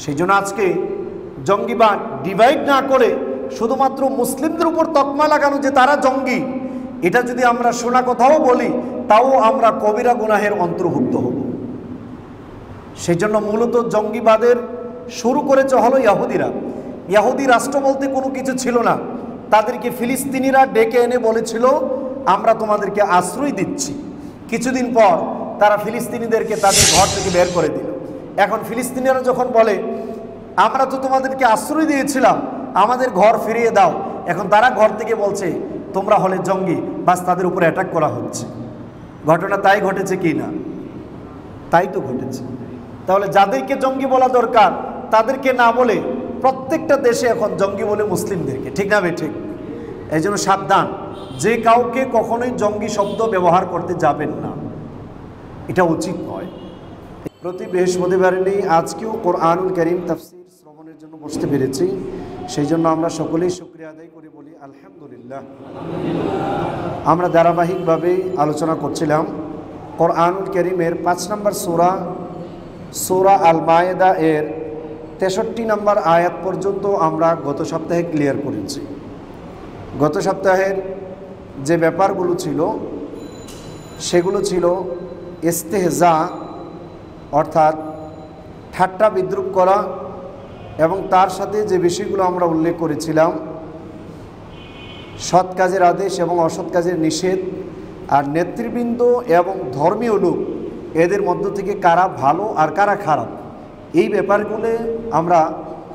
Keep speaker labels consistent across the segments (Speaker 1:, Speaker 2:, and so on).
Speaker 1: সেই জন্য আজকে জঙ্গিবাদ ডিভাইড না করে শুধুমাত্র মুসলিমদের উপর তকমা লাগানো যে তারা জঙ্গি, এটা যদি আমরা শোনা কথাও বলি তাও আমরা কবিরা গুনাহের অন্তর্ভুক্ত হব। সেই জন্য মূলত জঙ্গিবাদের শুরু করেছে হলো ইহুদিরা। ইহুদি রাষ্ট্র বলতে কোনো কিছু ছিল না, তাদেরকে ফিলিস্তিনিরা ডেকে এনে বলেছিল আমরা তোমাদেরকে আশ্রয় দিচ্ছি। কিছুদিন পর তারা ফিলিস্তিনিদেরকে তাদের ঘর থেকে বের করে দিল। এখন ফিলিস্তিনিরা যখন বলে আমরা তো তোমাদেরকে আশ্রয় দিয়েছিলাম, আমাদের ঘর ফিরিয়ে দাও, এখন তারা ঘর থেকে বলছে তোমরা হলে জঙ্গি, বাস তাদের উপরে অ্যাটাক করা হচ্ছে। ঘটনা তাই ঘটেছে কি না? তাই তো ঘটেছে। তাহলে যাদেরকে জঙ্গি বলা দরকার তাদেরকে না বলে প্রত্যেকটা দেশে এখন জঙ্গি বলে মুসলিমদেরকে, ঠিক না বে ঠিক? এই জন্য সাবধান, যে কাউকে কখনোই জঙ্গি শব্দ ব্যবহার করতে যাবেন না, এটা উচিত নয়। প্রতি বৃহস্পতিবার নেই, আজকেও কোরআনুল কারীম তাফসীর শ্রবণের জন্য বসতে পেরেছি, সেই জন্য আমরা সকলেই শুকরিয়া আদায় করে বলি আলহামদুলিল্লাহ। আমরা ধারাবাহিকভাবে আলোচনা করছিলাম কোরআনুল কারীমের 5 নম্বর সূরা আল মায়েদা এর 63 নম্বর আয়াত পর্যন্ত আমরা গত সপ্তাহে ক্লিয়ার করেছি। গত সপ্তাহের যে ব্যাপারগুলো ছিল সেগুলো ছিল ইস্তেহজা, অর্থাৎ ঠাট্টা বিদ্রুপ করা, এবং তার সাথে যে বিষয়গুলো আমরা উল্লেখ করেছিলাম সৎ কাজের আদেশ এবং অসৎ কাজের নিষেধ, আর নেতৃবৃন্দ এবং ধর্মীয় লোক এদের মধ্য থেকে কারা ভালো আর কারা খারাপ, এই ব্যাপারগুলো আমরা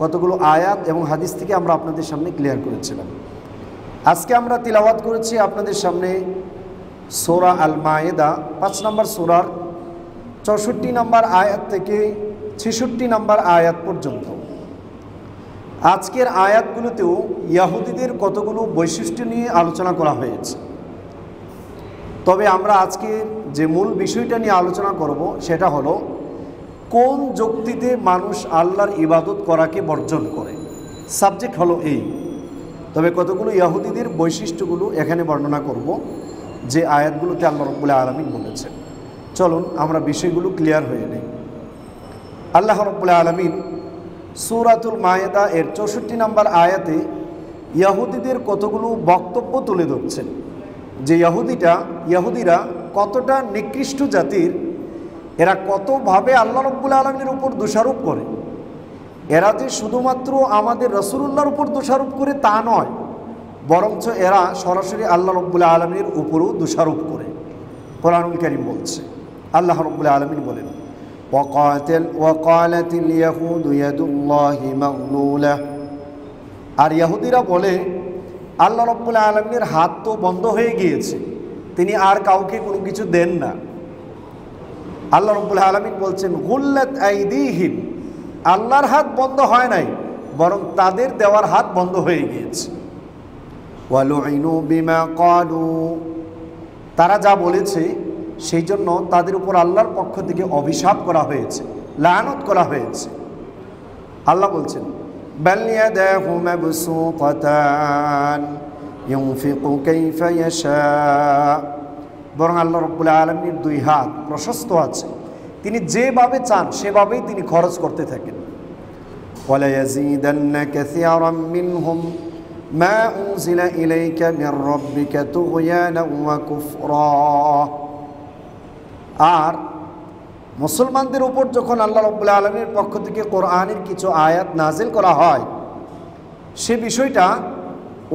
Speaker 1: কতগুলো আয়াত এবং হাদিস থেকে আমরা আপনাদের সামনে ক্লিয়ার করেছিলাম। আজকে আমরা তিলাওয়াত করেছি আপনাদের সামনে সূরা আল মায়েদা 5 নম্বর সূরার 64 নম্বর আয়াত থেকে 66 নম্বর আয়াত পর্যন্ত। আজকের আয়াতগুলোতেও ইহুদিদের কতগুলো বৈশিষ্ট্য নিয়ে আলোচনা করা হয়েছে। তবে আমরা আজকে যে মূল বিষয়টা নিয়ে আলোচনা করব সেটা হলো কোন যুক্তিতে মানুষ আল্লাহর ইবাদত করাকে বর্জন করে। সাবজেক্ট হলো এই। তবে কতগুলো ইহুদিদের বৈশিষ্ট্যগুলো এখানে বর্ণনা করব যে আয়াতগুলোতে আল্লাহ রাব্বুল আলামিন বলেছেন। চলুন আমরা বিষয়গুলো ক্লিয়ার হয়ে নেই। আল্লাহ রাব্বুল আলামিন সূরাতুল মায়েদা এর 64 নম্বর আয়াতে ইহুদিদের কতগুলো বক্তব্য তুলে ধরছেন যে ইহুদিরা কতটা নিকৃষ্ট জাতির, এরা কতভাবে আল্লাহ রাব্বুল আলামিনের উপর দোষারোপ করে। এরা যে শুধুমাত্র আমাদের রাসূলুল্লাহর উপর দোষারোপ করে তা নয়, বরঞ্চ এরা সরাসরি আল্লাহ রাব্বুল আলামিনের উপরও দোষারোপ করে। কোরআনুল কারীম বলছে, আল্লাহ রাব্বুল আলামিন বলেন ওয়াকালাতিল ইয়াহুদু ইয়াদুল্লাহি মাগলুলাহ, আর ইহুদিরা বলে আল্লাহ রাব্বুল আলামিনের হাত তো বন্ধ হয়ে গিয়েছে, তিনি আর কাউকে কোনো কিছু দেন না। আল্লাহ রাব্বুল আলামিন বলছেন গুল্লাত আইদিহিম, আল্লাহর হাত বন্ধ হয় নাই, বরং তাদের দেওয়ার হাত বন্ধ হয়ে গিয়েছে। ওয়ালুইনু বিমা ক্বালু, তারা যা বলেছে সেই জন্য তাদের উপর আল্লাহর পক্ষ থেকে অভিশাপ করা হয়েছে, লানত করা হয়েছে। আল্লাহ বলছেন বাল ইয়াদাহু মাবসুতাতান ইউনফিকু কাইফা ইয়াশা, বরং আল্লাহ রাব্বুল আলামিনের 2 হাত প্রশস্ত আছে, তিনি যেভাবে চান সেভাবেই তিনি খরচ করতে থাকেন। ওয়ালা ইয়াজিদান্না কাসীরাম মিনহুম মা উনজিলা ইলাইকা মির রাব্বিকা তুগয়ানা ওয়া কুফরা, আর মুসলমানদের উপর যখন আল্লাহ রাব্বুল আলামিনের পক্ষ থেকে কোরআনের কিছু আয়াত নাজিল করা হয়, সে বিষয়টা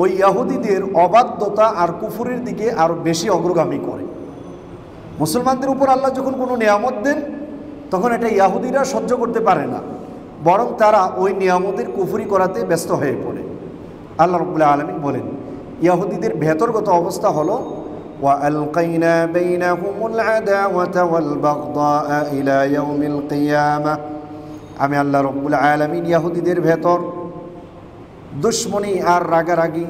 Speaker 1: ওই ইহুদিদের অবাধ্যতা আর কুফরের দিকে আরও বেশি অগ্রগামী করে। মুসলমানদের উপর আল্লাহ যখন কোনো নিয়ামত দেন তখন এটা ইহুদিরা সহ্য করতে পারে না, বরং তারা ওই নিয়ামতের কুফরি করাতে ব্যস্ত হয়ে পড়ে। আল্লাহ রাব্বুল আলামিন বলেন ইহুদিদের ভেতরগত অবস্থা হলো وَأَلْقَيْنَا بَيْنَهُمُ الْعَدَاوَةَ وَالْبَغْضَاءَ إِلَى يَوْمِ الْقِيَامَةِ, আমি আল্লাহ রাব্বুল আলামিন ইহুদিদের ভেতর দুশমনী আর রাগারাগি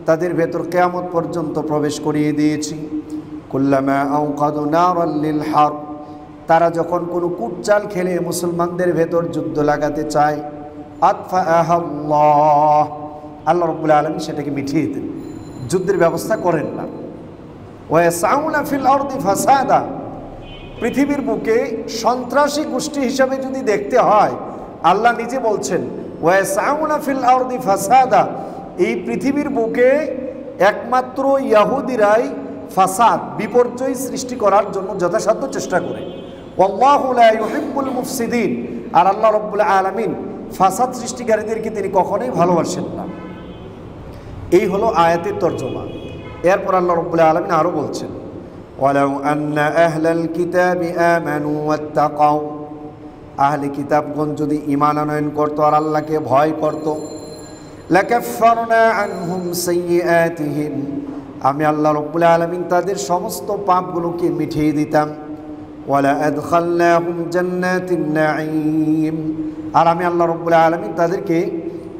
Speaker 1: তাদের ভেতর কিয়ামত পর্যন্ত প্রবেশ করিয়ে দিয়েছি। কুল্লামা আওকাদু নারাল লিল হারব, তারা যখন কোনো কুটচাল খেলে মুসলমানদের ভেতর যুদ্ধ লাগাতে চায়, আতফাআল্লাহ, আল্লাহ রাব্বুল আলামিন সেটাকে মিটিয়ে দেন, যুদ্ধের ব্যবস্থা করেন না। ওয়াসাউনা ফিল আরদি ফাসাদা, পৃথিবীর বুকে সন্ত্রাসী গোষ্ঠী হিসাবে যদি দেখতে হয় আল্লাহ নিজে বলছেন ওয়াসাউনা ফিল আরদি ফাসাদা, এই পৃথিবীর বুকে একমাত্র ইহুদিরাই ফাসাদ বিপর্যয় সৃষ্টি করার জন্য যথাসাধ্য চেষ্টা করে। ওয়াল্লাহু লা ইউহিব্বুল মুফসিদিন, আর আল্লাহ রাব্বুল আলামিন ফাসাদ সৃষ্টিকারীদেরকে তিনি কখনোই ভালোবাসেন না। এই হলো আয়াতের তর্জমা। এরপর আল্লাহ রাব্বুল আলামিন আরো বলছেন ওয়ালাউ আন্না আহলাল কিতাবি আমানু ওয়াত্তাকাউ, আহলে কিতাবগণ যদি ঈমান আনয়ন করত আর আল্লাহকে ভয় করত, লাকাফফারনা আনহুম সাইয়্যাতিহিম, আমি আল্লাহ রাব্বুল আলামিন তাদের সমস্ত পাপগুলোকে মিটিয়ে দিতাম। ওয়ালা আদখালনাহুম জান্নাতিন নাঈম, আর আমি আল্লাহ রাব্বুল আলামিন তাদেরকে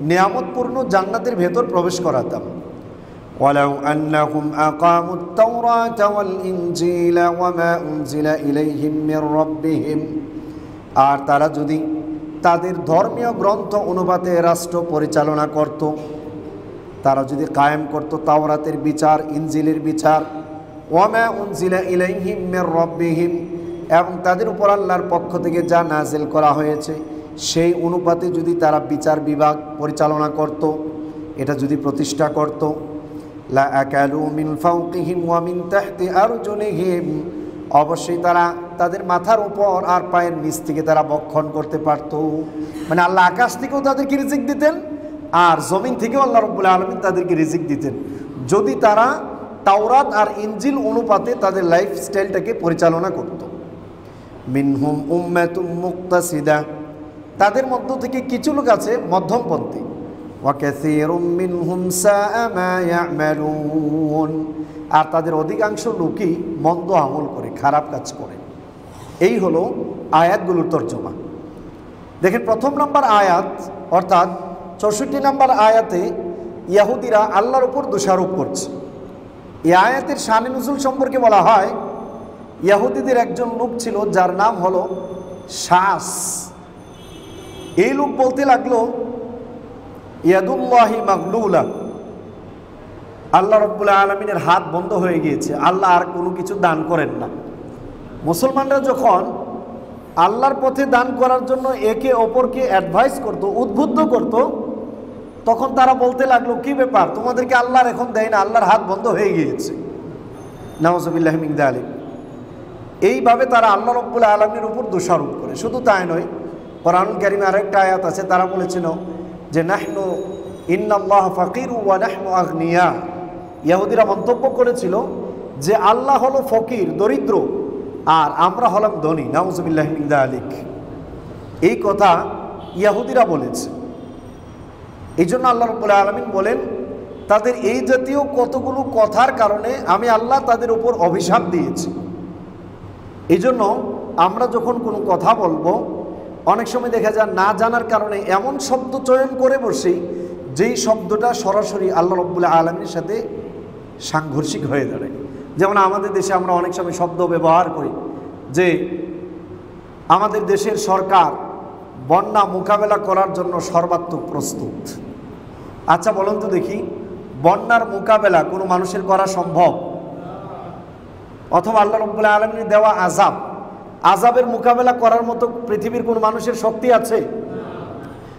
Speaker 1: নিয়ামতপূর্ণ জান্নাতের ভেতর প্রবেশ করাতাম। ওয়ালাউ আন্নাহুম আকামুত তাওরাতা ওয়াল ইনজিলা ওয়া মা উনজিলা ইলাইহিম মির রাব্বিহিম, আর তারা যদি তাদের ধর্মীয় গ্রন্থ অনুপাতে রাষ্ট্র পরিচালনা করত, তারা যদি কায়েম করত তাওরাতের বিচার, ইনজিলের বিচার, ওয়া মা উনজিলা ইলাইহিম মির রাব্বিহিম, এবং তাদের উপর আল্লাহর পক্ষ থেকে যা নাজিল করা হয়েছে সেই অনুপাতে যদি তারা বিচার বিভাগ পরিচালনা করত, এটা যদি প্রতিষ্ঠা করত, লা আকালু মিন ফাওকিহিম ওয়া মিন তাহতি আরজুলিহিম, অবশ্যই তারা তাদের মাথার উপর আর পায়ের নিচ থেকে তারা ভক্ষণ করতে পারত। মানে আল্লাহ আকাশ থেকেও তাদেরকে রিজিক দিতেন আর জমিন থেকেও আল্লাহ রাব্বুল আলামিন তাদেরকে রিজিক দিতেন, যদি তারা তাওরাত আর ইনজিল অনুপাতে তাদের লাইফস্টাইলটাকে পরিচালনা করত। মিনহুম উম্মাতুম মুক্তাসিদা, তাদের মধ্য থেকে কিছু লোক আছে মধ্যমপন্থী। ওয়া কাসীরুম মিনহুম সাআ মা ইয়ামালুন, আর তাদের অধিকাংশ লোকই মন্দ আমল করে, খারাপ কাজ করে। এই হলো আয়াতগুলোর তর্জমা। দেখেন, প্রথম নম্বর আয়াত অর্থাৎ 64 নম্বর আয়াতে ইহুদিরা আল্লাহর উপর দোষারোপ করছে। এই আয়াতের শানে নুজুল সম্পর্কে বলা হয়, ইহুদিদের একজন লোক ছিল যার নাম হলো শাস। এই লোক বলতে লাগলো ইয়াদুল্লাহি মাগলুলা, আল্লাহ রাব্বুল আলামিনের হাত বন্ধ হয়ে গিয়েছে, আল্লাহ আর কোনো কিছু দান করেন না। মুসলমানরা যখন আল্লাহর পথে দান করার জন্য একে অপরকে অ্যাডভাইস করত, উদ্বুদ্ধ করত, তখন তারা বলতে লাগলো কি ব্যাপার, তোমাদেরকে আল্লাহর এখন দেয় না, আল্লাহর হাত বন্ধ হয়ে গিয়েছে। নাউযুবিল্লাহি মিন যালিক। এইভাবে তারা আল্লাহ রাব্বুল আলামিনের উপর দোষারোপ করে। শুধু তাই নয়, কোরআনুল কারীমে আরেকটা আয়াত আছে, তারা বলেছিল যে নাহনু ইন্নাল্লাহ ফাকির ওয়া নাহনু আগনিয়া। ইহুদিরা মন্তব্য করেছিল যে আল্লাহ হলো ফকির, দরিদ্র, আর আমরা হলাম ধনী। নাউযুবিল্লাহি মিন যালিক। এই কথা ইহুদিরা বলেছে। এই জন্য আল্লাহ রাব্বুল আলামিন বলেন, তাদের এই জাতীয় কতগুলো কথার কারণে আমি আল্লাহ তাদের উপর অভিশাপ দিয়েছি। এই জন্য আমরা যখন কোনো কথা বলবো, অনেক সময় দেখা যায় না জানার কারণে এমন শব্দ চয়ন করে বসি যেই শব্দটা সরাসরি আল্লাহ রাব্বুল আলামিনের সাথে সাংঘর্ষিক হয়ে দাঁড়ায়। যেমন আমাদের দেশে আমরা অনেক সময় শব্দ ব্যবহার করি যে আমাদের দেশের সরকার বন্যা মোকাবেলা করার জন্য সর্বাত্মক প্রস্তুত। আচ্ছা বলুন তো দেখি, বন্যার মোকাবেলা কোনো মানুষের করা সম্ভব? অথবা আল্লাহ রাব্বুল আলামিনের দেওয়া আযাব, আযাবের মোকাবেলা করার মতো পৃথিবীর কোনো মানুষের শক্তি আছে?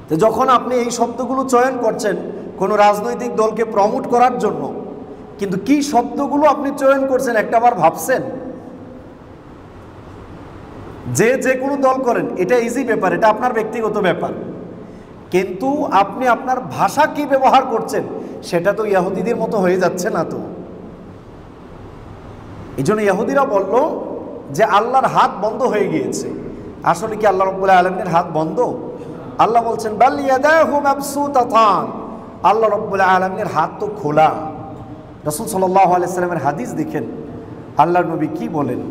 Speaker 1: তো যখন আপনি এই শব্দগুলো চয়ন করছেন কোনো রাজনৈতিক দলকে প্রমোট করার জন্য, কিন্তু কি শব্দগুলো আপনি চয়ন করছেন একটাবার ভাবছেন? যে কোনো দল করেন, এটা ইজি ব্যাপার, এটা আপনার ব্যক্তিগত ব্যাপার, কিন্তু আপনি আপনার ভাষা কি ব্যবহার করছেন সেটা তো ইহুদিদের মতো হয়ে যাচ্ছে না তো। এই জন্য ইহুদিরা বলল যে আল্লাহর হাত বন্ধ হয়ে গিয়েছে। আসলে কি আল্লাহ রাব্বুল আলামিনের হাত বন্ধ? আল্লাহ বলছেন বাল ইয়াদাহু মাবসুতাতান, আল্লাহ রাব্বুল আলামিনের হাত তো খোলা। রাসূল সাল্লাল্লাহু আলাইহি সাল্লামের হাদিস দেখেন, আল্লাহর নবী কি বলেন।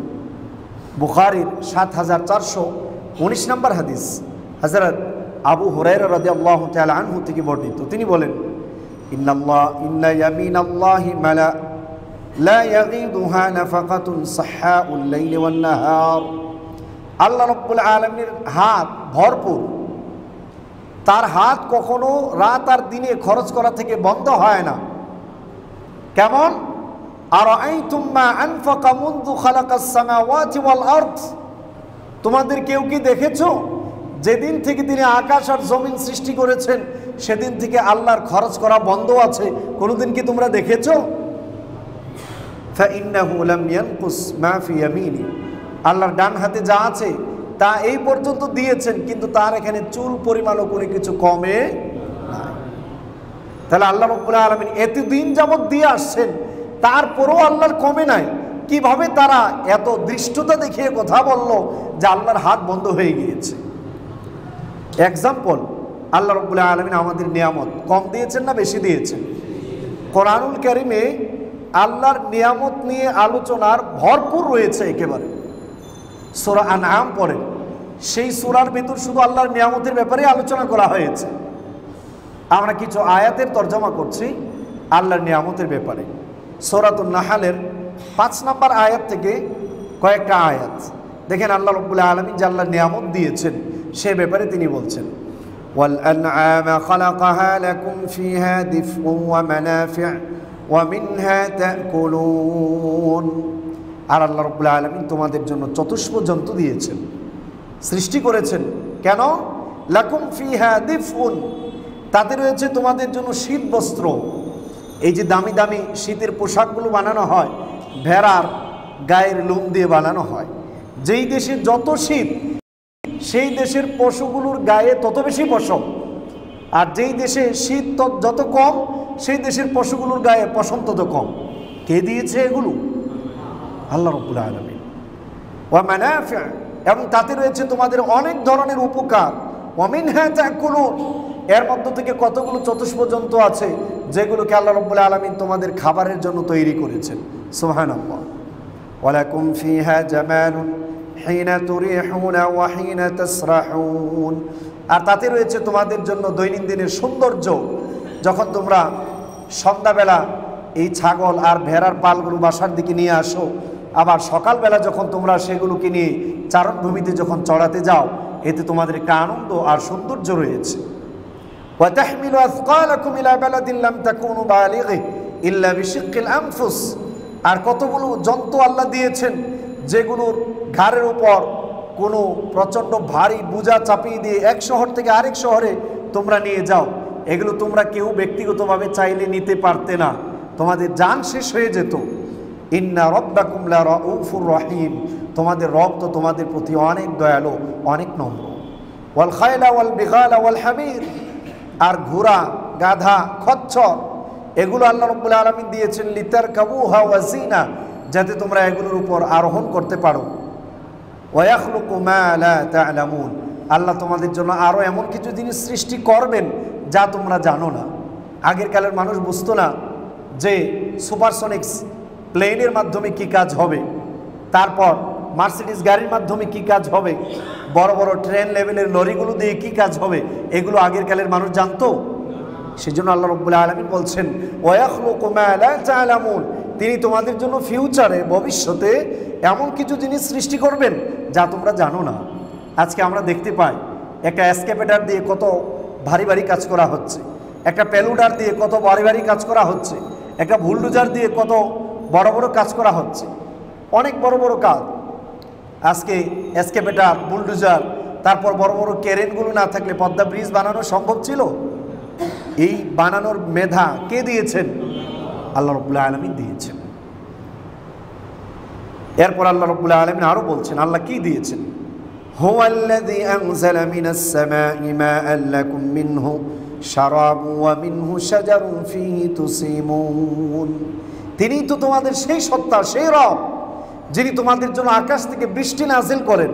Speaker 1: বুখারীর ৭৪১৯ নম্বর হাদিস, হযরত আবু হুরায়রা রাদিয়াল্লাহু তাআলা আনহু থেকে বর্ণিত। তিনি বলেন, ইন্না ইয়ামিনাল্লাহি মালা লা ইয়াগীদুহা নাফাকাতুন সাহাউল লাইলি ওয়ান নাহার। আল্লাহ রাব্বুল আলামিনের হাত ভরপুর, তার হাত কখনো রাত আর দিনে খরচ করা থেকে বন্ধ হয় না। কেমন? আরাআইতুম মা আনফাকা মুনযু খালাকাস সামাওয়াতি ওয়াল আরদ, তোমাদের কেউ কি দেখেছো যেদিন থেকে তিনি আকাশ আর জমিন সৃষ্টি করেছেন সেদিন থেকে আল্লাহর খরচ করা বন্ধ আছে। কোনোদিন কি তোমরা দেখেছো? فإنه لم ينقص ما في يمينه, আল্লাহর ডান হাতে যা আছে তা এই পর্যন্ত দিয়েছেন, কিন্তু তার এখানে চুল পরিমাণও কোনো কিছু কমে নাই। তাহলে আল্লাহ রাব্বুল আলামিন এতদিন যাবত দিয়ে আসছেন, তারপরও আল্লাহর কমে নাই। কিভাবে তারা এত দৃষ্টতা দেখিয়ে কথা বলল যে আল্লাহর হাত বন্ধ হয়ে গিয়েছে? এক্সাম্পল, আল্লাহ রাব্বুল আলামিন আমাদের নিয়ামত কম দিয়েছেন না বেশি দিয়েছেন? কোরআনুল কারীমে আল্লাহর নিয়ামত নিয়ে আলোচনার ভরপুর রয়েছে। একেবারে সূরা আনআম পড়েন, সেই সূরার ভিতর শুধু আল্লাহর নিয়ামতের ব্যাপারে আলোচনা করা হয়েছে। আমরা কিছু আয়াতের তরজমা করছি আল্লাহর নিয়ামতের ব্যাপারে। সূরাতুন নাহলের 5 নম্বর আয়াত থেকে কয়েকটা আয়াত দেখেন, আল্লাহ রাব্বুল আলামিন যে আল্লাহর নিয়ামত দিয়েছেন সে ব্যাপারে তিনি বলছেন, ওয়াল আনআমা খালাকাহা লাকুম ফিহা দিফউন ওয়া মানাফিউ ওয়া মিনহা তাকুলুন। আর আল্লাহ রাব্বুল আলামিন তোমাদের জন্য চতুষ্প জন্তু দিয়েছেন, সৃষ্টি করেছেন। কেন? লাকুম ফিহা দিফউন, তাতে রয়েছে তোমাদের জন্য শীত বস্ত্র। এই যে দামি দামি শীতের পোশাকগুলো বানানো হয় ভেড়ার গায়ের লোম দিয়ে বানানো হয়। যেই দেশে যত শীত সেই দেশের পশুগুলোর গায়ে তত বেশি পশম, আর যেই দেশে শীত যত কম সেই দেশের পশুগুলোর গায়ে পশম তত কম। কে দিয়েছে এগুলো? আল্লাহ রাব্বুল আলামিন। ওয়া মানাফিউ, এবং তাতে রয়েছে তোমাদের অনেক ধরনের উপকার। ওয়া মিনহা তাকুলুন, এর মধ্য থেকে কতগুলো চতুষ্প জন্তু আছে যেগুলোকে আল্লাহ রাব্বুল আলামিন তোমাদের খাবারের জন্য তৈরি করেছেন। সুবহানাল্লাহ। ওয়া লাকুম ফিহা জামালুন হিনা তুরিহুনা ওয়া হিনা তাসরাহুন, আর তাতে রয়েছে তোমাদের জন্য দৈনন্দিনের সৌন্দর্য। যখন তোমরা সন্ধ্যাবেলা এই ছাগল আর ভেড়ার পালগুলো বাসার দিকে নিয়ে আসো, আবার সকালবেলা যখন তোমরা সেগুলোকে নিয়ে চারণভূমিতে যখন চড়াতে যাও, এতে তোমাদের একটা আনন্দ আর সৌন্দর্য রয়েছে। ওয়া তাহমিলু আথকালাকুম ইলা বালাদিন লাম তাকুনু বালিগি ইল্লা বিশিক্কিল আনফুস, আর কতগুলো যন্ত্র আল্লাহ দিয়েছেন যেগুলোর ঘাড়ের উপর কোনো প্রচণ্ড ভারী বোঝা চাপিয়ে দিয়ে এক শহর থেকে আরেক শহরে তোমরা নিয়ে যাও। এগুলো তোমরা কেউ ব্যক্তিগতভাবে চাইলে নিতে পারতে না, তোমাদের জান শেষ হয়ে যেত। ইন্না রাব্বাকুম লা রাউফুর রহিম, তোমাদের রব তো তোমাদের প্রতি অনেক দয়ালু, অনেক নম্র। ওয়াল খায়লা ওয়াল বিগালা ওয়াল হামির, আর ঘোড়া, গাধা, খচ্চর এগুলো আল্লাহ রাব্বুল আলামিন দিয়েছেন লিতারকাবুহা ওয়া জিনা, যাতে তোমরা এগুলোর উপর আরোহণ করতে পারো। ওয়া ইয়াখলুকু মা লা তা'লামুন, আল্লাহ তোমাদের জন্য আরও এমন কিছু জিনিস সৃষ্টি করবেন যা তোমরা জানো না। আগের কালের মানুষ বুঝতো না যে সুপারসনিক্স প্লেনের মাধ্যমে কি কাজ হবে, তারপর মার্সিডিজ গাড়ির মাধ্যমে কি কাজ হবে, বড় বড় ট্রেন লেভেলের লরিগুলো দিয়ে কি কাজ হবে, এগুলো আগের কালের মানুষ জানতো। সেজন্য আল্লাহ রাব্বুল আলামিন বলছেন ওয়া ইয়াখলুকু মা লা তা'লামুন, তিনি তোমাদের জন্য ফিউচারে ভবিষ্যতে এমন কিছু জিনিস সৃষ্টি করবেন যা তোমরা জানো না। আজকে আমরা দেখতে পাই একটা এসকেভেটর দিয়ে কত ভারী ভারী কাজ করা হচ্ছে, একটা পেলুডার দিয়ে কত ভারী ভারী কাজ করা হচ্ছে, একটা বুলডোজার দিয়ে কত বড় বড় কাজ করা হচ্ছে, অনেক বড় বড় কাজ। আজকে এসকেভেটর, বুলডোজার, তারপর বড় বড় ক্রেনগুলো না থাকলে পদ্মা ব্রিজ বানানো সম্ভব ছিল? এই বানানোর মেধা কে দিয়েছেন? আল্লাহ রাব্বুল আলামিন দিয়েছেন। এরপর আল্লাহ রাব্বুল আলামিন আরো বলছেন, আল্লাহ কি দিয়েছেন? হুয়াল্লাযী আনজালা মিনাস সামাই মাআন লাকুম মিনহু শারাবু ওয়া মিনহু শাজারুন ফীহি তুসিমুন, তিনি তো তোমাদের সেই সত্তা, সেই রব যিনি তোমাদের জন্য আকাশ থেকে বৃষ্টি নাজিল করেন,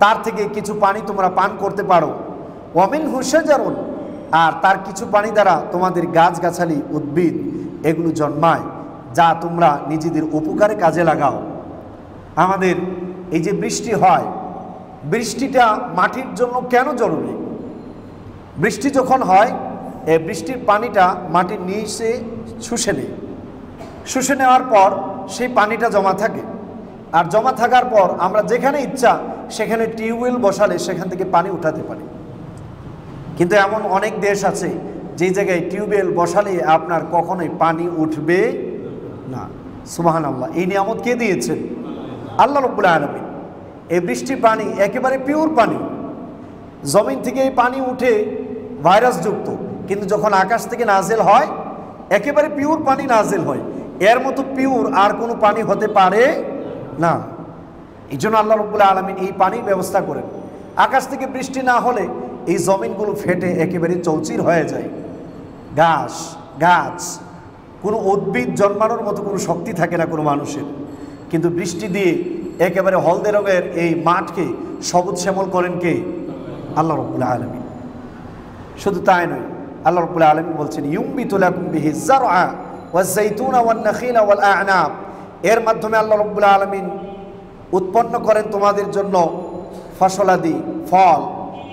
Speaker 1: তার থেকে কিছু পানি তোমরা পান করতে পারো। ওয়া মিনহু শাজারুন, আর তার কিছু পানি দ্বারা তোমাদের গাছগাছালি, উদ্ভিদ এগুলো জন্মায় যা তোমরা নিজেদের উপকারে কাজে লাগাও। আমাদের এই যে বৃষ্টি হয়, বৃষ্টিটা মাটির জন্য কেন জরুরি? বৃষ্টি যখন হয়, এই বৃষ্টির পানিটা মাটির নিচে শুষে নেয়, শুষে নেওয়ার পর সেই পানিটা জমা থাকে, আর জমা থাকার পর আমরা যেখানে ইচ্ছা সেখানে টিউবওয়েল বসালে সেখান থেকে পানি উঠাতে পারি। কিন্তু এমন অনেক দেশ আছে যে জায়গায় টিউবওয়েল বসালে আপনার কখনোই পানি উঠবে না। সুবহানাল্লাহ। এই নিয়ামত কে দিয়েছেন? আল্লাহ রাব্বুল আলামিন। এই বৃষ্টির পানি একেবারে পিওর পানি, জমিন থেকে এই পানি উঠে ভাইরাসযুক্ত, কিন্তু যখন আকাশ থেকে নাজেল হয় একেবারে পিওর পানি নাজেল হয়। এর মতো পিওর আর কোনো পানি হতে পারে না। এই জন্য আল্লাহ রাব্বুল আলামিন এই পানির ব্যবস্থা করেন। আকাশ থেকে বৃষ্টি না হলে এই জমিনগুলো ফেটে একেবারে চৌচির হয়ে যায়। ঘাস গাছ কোনো উদ্ভিদ জন্মানোর মতো কোনো শক্তি থাকে না কোনো মানুষের, কিন্তু বৃষ্টি দিয়ে একেবারে হলদে রঙের এই মাঠকে সবুজ শ্যামল করেন কে? আল্লাহ রাব্বুল আলামিন। শুধু তাই নয়, আল্লাহ রাব্বুল আলামিন বলছেন ইউমবিতু লাকুম বিহি যারআ ওয়াজ যাইতুনা ওয়ান নাখিলা ওয়াল আ'নাব। এর মাধ্যমে আল্লাহ রাব্বুল আলামিন উৎপন্ন করেন তোমাদের জন্য ফসলাদি ফল,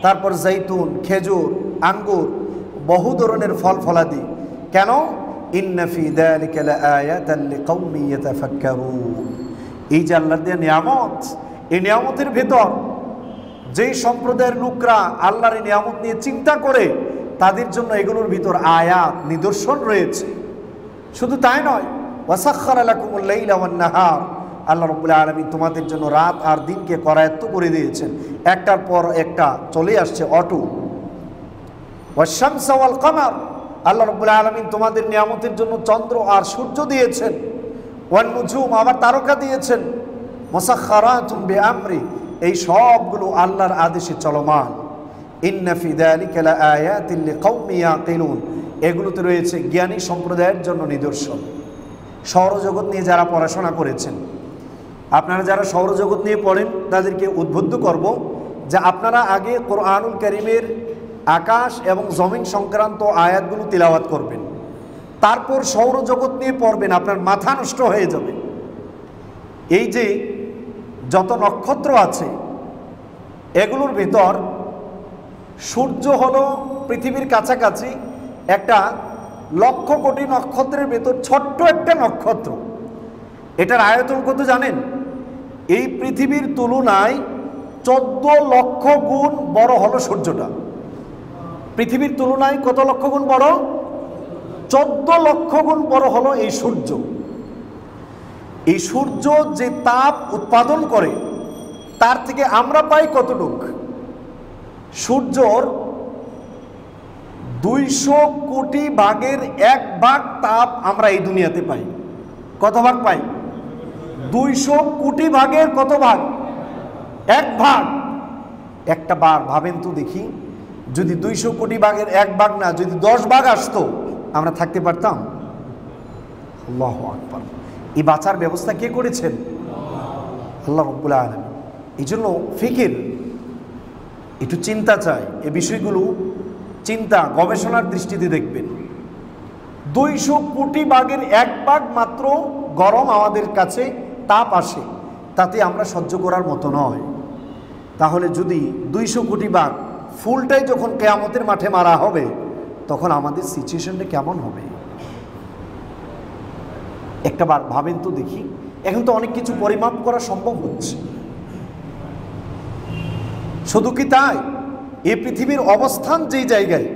Speaker 1: তারপর জৈতুন, খেজুর, আঙ্গুর, বহু ধরনের ফল ফলাদি। কেন? ইন্না ফি যালিকা লাআয়াতান লিকাউমিন ইয়াতাফাক্কারুন। এই যে আল্লাহর দেয়া নিয়ামত, এই নিয়ামতের ভেতর যেই সম্প্রদায়ের লোকরা আল্লাহর এই নিয়ামত নিয়ে চিন্তা করে তাদের জন্য এগুলোর ভিতর আয়াত নিদর্শন রয়েছে। শুধু তাই নয়, ওয়াসাখখারা লাকুমুল লাইলা ওয়ান নাহার। আল্লাহ রাব্বুল আলামিন তোমাদের জন্য রাত আর দিনকে করায়ত্ত করে দিয়েছেন, একটার পর একটা চলে আসছে অটো। ওয়াশ-শামসা ওয়াল কমার। আল্লাহ রাব্বুল আলামিন তোমাদের নিয়ামতের জন্য চন্দ্র আর সূর্য দিয়েছেন। ওয়ান নুজুম, আবার তারকা দিয়েছেন। মুসাখখারাতুম বিআমরি, এই সবগুলো আল্লাহর আদেশে চলমান। ইন্না ফি যালিকা লাআয়াতিন লিকাউমিন ইয়াকিলুন, এগুলোতে রয়েছে জ্ঞানী সম্প্রদায়ের জন্য নিদর্শন। সৌরজগৎ নিয়ে যারা পড়াশোনা করেছেন, আপনারা যারা সৌরজগৎ নিয়ে পড়েন তাদেরকে উদ্বুদ্ধ করব যে আপনারা আগে কোরআনুল কারীমের আকাশ এবং জমিন সংক্রান্ত আয়াতগুলো তিলাওয়াত করবেন, তারপর সৌরজগৎ নিয়ে পড়বেন। আপনার মাথা নষ্ট হয়ে যাবে। এই যে যত নক্ষত্র আছে এগুলোর ভিতর সূর্য হলো পৃথিবীর কাছাকাছি একটা লক্ষ কোটি নক্ষত্রের ভেতর ছোট্ট একটা নক্ষত্র। এটার আয়তন কত জানেন? এই পৃথিবীর তুলনায় 14 লক্ষ গুণ বড় হলো সূর্যটা। পৃথিবীর তুলনায় কত লক্ষ গুণ বড়? 14 লক্ষ গুণ বড় হলো এই সূর্য। এই সূর্য যে তাপ উৎপাদন করে তার থেকে আমরা পাই কতটুক? সূর্যর 200 কোটি ভাগের 1 ভাগ তাপ আমরা এই দুনিয়াতে পাই। কত ভাগ পাই? 200 কোটি ভাগের কত ভাগ? 1 ভাগ। একটা বার ভাবেন তো দেখি, যদি 200 কোটি ভাগের 1 ভাগ না, যদি 10 ভাগ আসতো আমরা থাকতে পারতাম? আল্লাহু আকবার। এই বাঁচার ব্যবস্থা কে করেছেন? আল্লাহ রাব্বুল আলামিন। এই জন্য ফিকির, একটু চিন্তা চাই। এই বিষয়গুলো চিন্তা গবেষণার দৃষ্টিতে দেখবেন। 200 কোটি ভাগের 1 ভাগ মাত্র গরম আমাদের কাছে তাপ আসে, তাতে আমরা সহ্য করার মতো নয়। তাহলে যদি 200 কোটি ভাগ ফুলটাই যখন কিয়ামতের মাঠে মারা হবে, তখন আমাদের সিচুয়েশনটা কেমন হবে? একটা বার ভাবেন তো দেখি। এখন তো অনেক কিছু পরিমাপ করা সম্ভব হচ্ছে। শুধু কি তাই, এই পৃথিবীর অবস্থান যেই জায়গায়,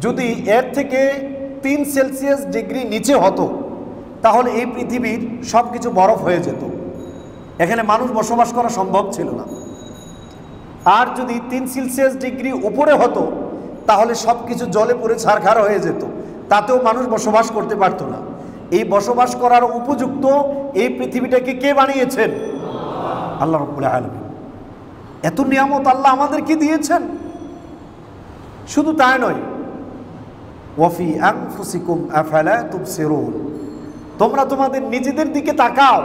Speaker 1: যদি এর থেকে 3 সেলসিয়াস ডিগ্রি নিচে হতো তাহলে এই পৃথিবীর সব কিছু বরফ হয়ে যেত, এখানে মানুষ বসবাস করা সম্ভব ছিল না। আর যদি 3 সেলসিয়াস ডিগ্রি উপরে হতো তাহলে সব কিছু জলে পুড়ে ছারখার হয়ে যেত, তাতেও মানুষ বসবাস করতে পারত না। এই বসবাস করার উপযুক্ত এই পৃথিবীটাকে কে বানিয়েছেন? আল্লাহ রাব্বুল আলামিন। এত নিয়ামত আল্লাহ আমাদেরকে দিয়েছেন। শুধু তাই নয়, ওয়াফি আনফুসিকুম আফালা তুবসিরুন, তোমরা তোমাদের নিজেদের দিকে তাকাও।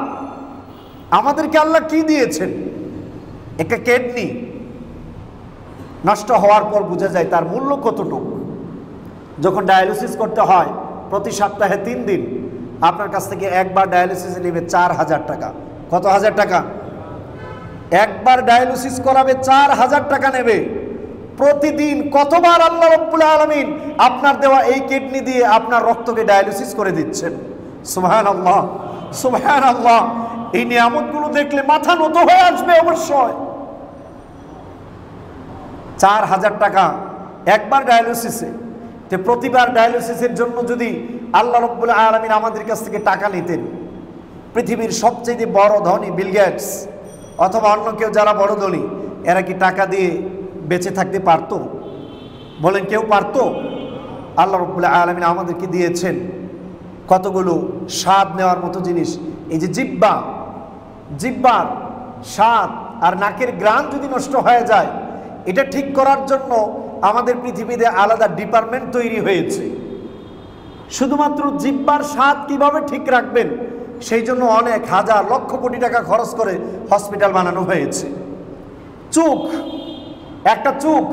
Speaker 1: আমাদেরকে আল্লাহ কি দিয়েছেন? একটা কিডনি নষ্ট হওয়ার পর বোঝা যায় তার মূল্য কতটুকু। যখন ডায়ালিসিস করতে হয় প্রতি সপ্তাহে 3 দিন, আপনার কাছ থেকে একবার ডায়ালিসিস নেবে 4000 টাকা। কত হাজার টাকা? একবার ডায়ালিসিস করাবে 4000 টাকা নেবে। প্রতিদিন কতবার আল্লাহ রাব্বুল আলামিন আপনার দেওয়া এই কিডনি দিয়ে আপনার রক্তকে ডায়ালিসিস করে দিচ্ছেন। সুবহানাল্লাহ, সুবহানাল্লাহ। এই নিয়ামতগুলো দেখলে মাথা নত হয়ে আসবে অবশ্যই। 4000 টাকা একবার ডায়ালিসিসে। তো প্রতিবার ডায়ালিসিসের জন্য যদি আল্লাহ রাব্বুল আলামিন আমাদের কাছ থেকে টাকা নিতেন, পৃথিবীর সবচেয়ে বড় ধনী বিল গেটস অথবা অন্য কেউ যারা বড় ধনী, এরা কি টাকা দিয়ে বেঁচে থাকতে পারতো? বলেন কেউ পারতো? আল্লাহ রাব্বুল আলামিন আমাদেরকে দিয়েছেন কতগুলো স্বাদ নেওয়ার মতো জিনিস। এই যে জিহ্বার স্বাদ আর নাকের গ্রাণ যদি নষ্ট হয়ে যায়, এটা ঠিক করার জন্য আমাদের পৃথিবীতে আলাদা ডিপার্টমেন্ট তৈরি হয়েছে। শুধুমাত্র জিহ্বার স্বাদ কিভাবে ঠিক রাখবেন সেই জন্য অনেক হাজার লক্ষ কোটি টাকা খরচ করে হসপিটাল বানানো হয়েছে। চোখ, একটা চোখ,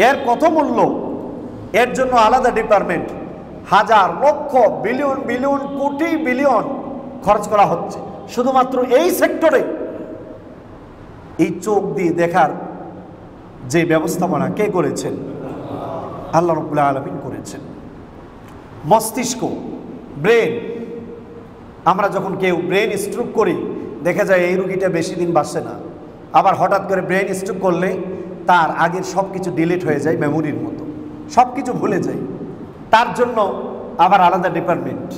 Speaker 1: এর কত মূল্য, এর জন্য আলাদা ডিপার্টমেন্ট, হাজার লক্ষ বিলিয়ন বিলিয়ন কোটি বিলিয়ন খরচ করা হচ্ছে শুধুমাত্র এই সেক্টরে। এই চোখ দিয়ে দেখার যে ব্যবস্থাপনা কে করেছেন? আল্লাহ রাব্বুল আলামিন করেছেন। মস্তিষ্ক, ব্রেন, আমরা যখন কেউ ব্রেন স্ট্রোক করি দেখা যায় এই রোগীটা বেশি দিন বাঁচে না। আবার হঠাৎ করে ব্রেন স্ট্রোক করলে তার আগের সব কিছু ডিলিট হয়ে যায়, মেমোরির মতো সব কিছু ভুলে যায়। তার জন্য আবার আলাদা ডিপার্টমেন্ট।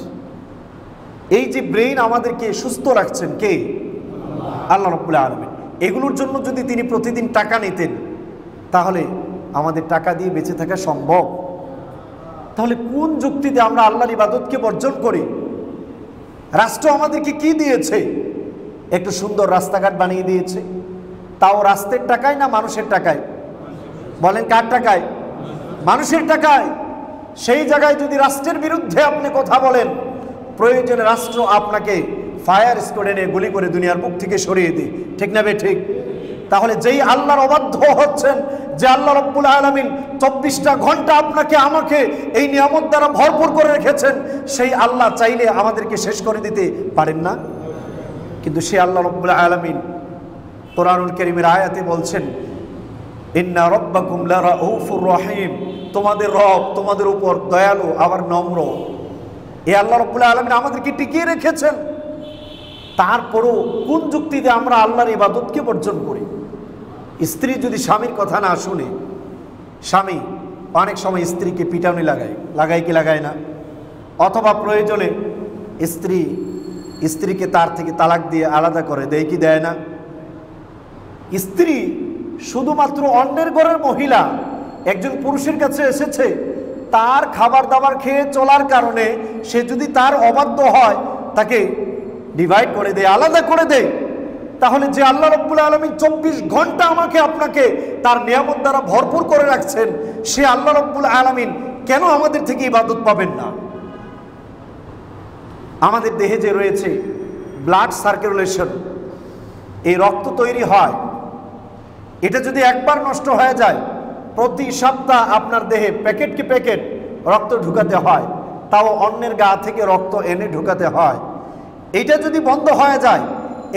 Speaker 1: এই যে ব্রেন আমাদেরকে সুস্থ রাখছেন কে? আল্লাহ রাব্বুল আলামিন। এগুলোর জন্য যদি তিনি প্রতিদিন টাকা নিতেন তাহলে আমাদের টাকা দিয়ে বেঁচে থাকা সম্ভব? তাহলে কোন যুক্তিতে আমরা আল্লাহর ইবাদতকে বর্জন করি? রাষ্ট্র আমাদেরকে কি দিয়েছে? একটু সুন্দর রাস্তাঘাট বানিয়ে দিয়েছে, তাও রাস্তার টাকায় না মানুষের টাকায়? বলেন কার টাকায়? মানুষের টাকায়। সেই জায়গায় যদি রাষ্ট্রের বিরুদ্ধে আপনি কথা বলেন, প্রয়োজনে রাষ্ট্র আপনাকে ফায়ার স্কোয়াডে গুলি করে দুনিয়ার মুখ থেকে সরিয়ে দিই, ঠিক না বে ঠিক? তাহলে যেই আল্লাহর অবাধ্য হচ্ছেন, যে আল্লাহ রাব্বুল আলামিন 24টা ঘন্টা আপনাকে আমাকে এই নিয়ামত দ্বারা ভরপুর করে রেখেছেন, সেই আল্লাহ চাইলে আমাদেরকে শেষ করে দিতে পারেন না? কিন্তু সেই আল্লাহ রাব্বুল আলামিন কোরআনুল কারীমের আয়াতে বলছেন, ইন্না রাব্বাকুম লারাউফুর রহিম, তোমাদের রব তোমাদের উপর দয়ালু আবার নম্র। এই আল্লাহ রাব্বুল আলামিন আমাদেরকে টিকিয়ে রেখেছেন। তারপরও কোন যুক্তিতে আমরা আল্লাহর ইবাদতকে বর্জন করি? স্ত্রী যদি স্বামীর কথা না শুনে, স্বামী অনেক সময় স্ত্রীকে পিটানি লাগায় কি লাগায় না? অথবা প্রয়োজনে স্ত্রীকে তার থেকে তালাক দিয়ে আলাদা করে দেয় কি দেয় না? স্ত্রী শুধুমাত্র অন্যের ঘরের মহিলা, একজন পুরুষের কাছে এসেছে, তার খাবার দাবার খেয়ে চলার কারণে সে যদি তার অবাধ্য হয় তাকে ডিভাইড করে দেয়, আলাদা করে দেয়। তাহলে যে আল্লাহ রাব্বুল আলামিন 24 ঘন্টা আমাকে আপনাকে তার নিয়ামত দ্বারা ভরপুর করে রাখছেন, সে আল্লাহ রাব্বুল আলামিন কেন আমাদের থেকে ইবাদত পাবেন না? আমাদের দেহে যে রয়েছে ব্লাড সার্কুলেশন, এই রক্ত তৈরি হয়, এটা যদি একবার নষ্ট হয়ে যায়, প্রতি সপ্তাহ আপনার দেহে প্যাকেটকে প্যাকেট রক্ত ঢুকাতে হয়, তাও অন্যের গা থেকে রক্ত এনে ঢুকাতে হয়। এইটা যদি বন্ধ হয়ে যায়,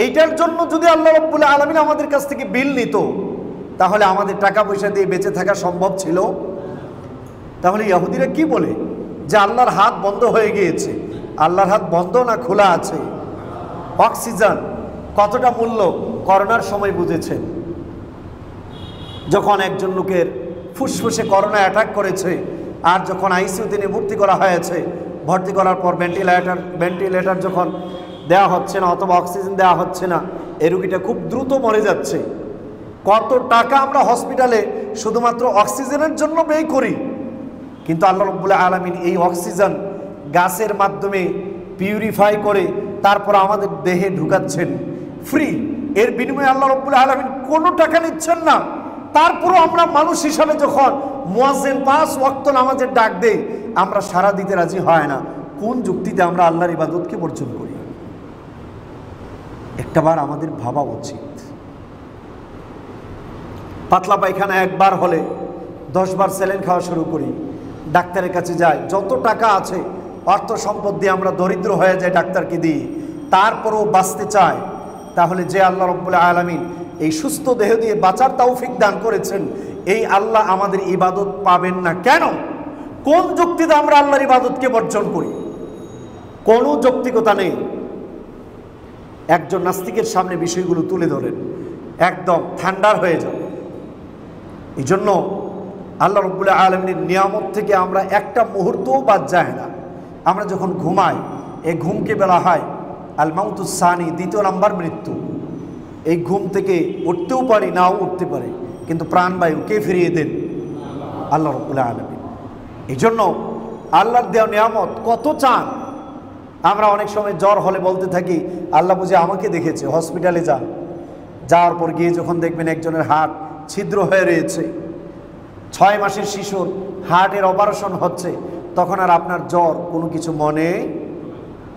Speaker 1: এইটার জন্য যদি আল্লাহ রাব্বুল আলামিন আমাদের কাছ থেকে বিল নিত, তাহলে আমাদের টাকা পয়সা দিয়ে বেঁচে থাকা সম্ভব ছিল? তাহলে ইহুদিরা কি বলে যে আল্লাহর হাত বন্ধ হয়ে গিয়েছে? আল্লাহর হাত বন্ধ না খোলা আছে? অক্সিজেন কতটা মূল্য করোনার সময় বুঝেছেন। যখন একজন লোকের ফুসফুসে করোনা অ্যাটাক করেছে, আর যখন আইসিইউতে নিয়ে ভর্তি করা হয়েছে, ভর্তি করার পর ভেন্টিলেটর যখন দেওয়া হচ্ছে না অথবা অক্সিজেন দেওয়া হচ্ছে না, এই রোগীটা খুব দ্রুত মরে যাচ্ছে। কত টাকা আমরা হসপিটালে শুধুমাত্র অক্সিজেনের জন্য ব্যয় করি, কিন্তু আল্লাহ রাব্বুল আলামিন এই অক্সিজেন গাছের মাধ্যমে পিউরিফাই করে তারপর আমাদের দেহে ঢুকাচ্ছেন ফ্রি। এর বিনিময়ে আল্লাহ রাব্বুল আলামিন কোনো টাকা নিচ্ছেন না। তারপরও আমরা মানুষ হিসাবে যখন মুয়াজ্জিন 5 ওয়াক্ত নামাজের ডাক দেই, আমরা সারা দিতে রাজি হয় না। কোন যুক্তিতে আমরা আল্লাহর ইবাদতকে বর্জন করি? একটাবার আমাদের ভাবা উচিত। পাতলা পায়খানা একবার হলে 10 বার স্যালাইন খাওয়া শুরু করি, ডাক্তারের কাছে যাই, যত টাকা আছে অর্থ সম্পদ দিয়ে আমরা দরিদ্র হয়ে যাই ডাক্তারকে দিয়ে, তারপরও বাঁচতে চাই। তাহলে যে আল্লাহ রাব্বুল আলামিন এই সুস্থ দেহ দিয়ে বাঁচার তৌফিক দান করেছেন, এই আল্লাহ আমাদের ইবাদত পাবেন না কেন? কোন যুক্তিতে আমরা আল্লাহর ইবাদতকে বর্জন করি? কোনো যৌক্তিকতা নেই। একজন নাস্তিকের সামনে বিষয়গুলো তুলে ধরেন, একদম ঠান্ডার হয়ে যাবে। এই জন্য আল্লাহ রাব্বুল আলামিনের নিয়ামত থেকে আমরা একটা মুহূর্তও বাদ যায় না। আমরা যখন ঘুমাই, এই ঘুমকে বলা হয় আল মাউতুস সানি, দ্বিতীয় নাম্বার মৃত্যু। এই ঘুম থেকে উঠতেও পারি, নাও উঠতে পারি। কিন্তু প্রাণবায়ু কে ফিরিয়ে দেন? আল্লাহ রাব্বুল আলামিন। এই জন্য আল্লাহর দেওয়া নিয়ামত কত চান। আমরা অনেক সময় জ্বর হলে বলতে থাকি আল্লাহ বুঝে আমাকে দেখেছে। হসপিটালে যান, যাওয়ার পর গিয়ে যখন দেখবেন একজনের হার্ট ছিদ্র হয়ে রয়েছে, 6 মাসের শিশুর হার্টের অপারেশন হচ্ছে, তখন আর আপনার জ্বর কোনো কিছু মনে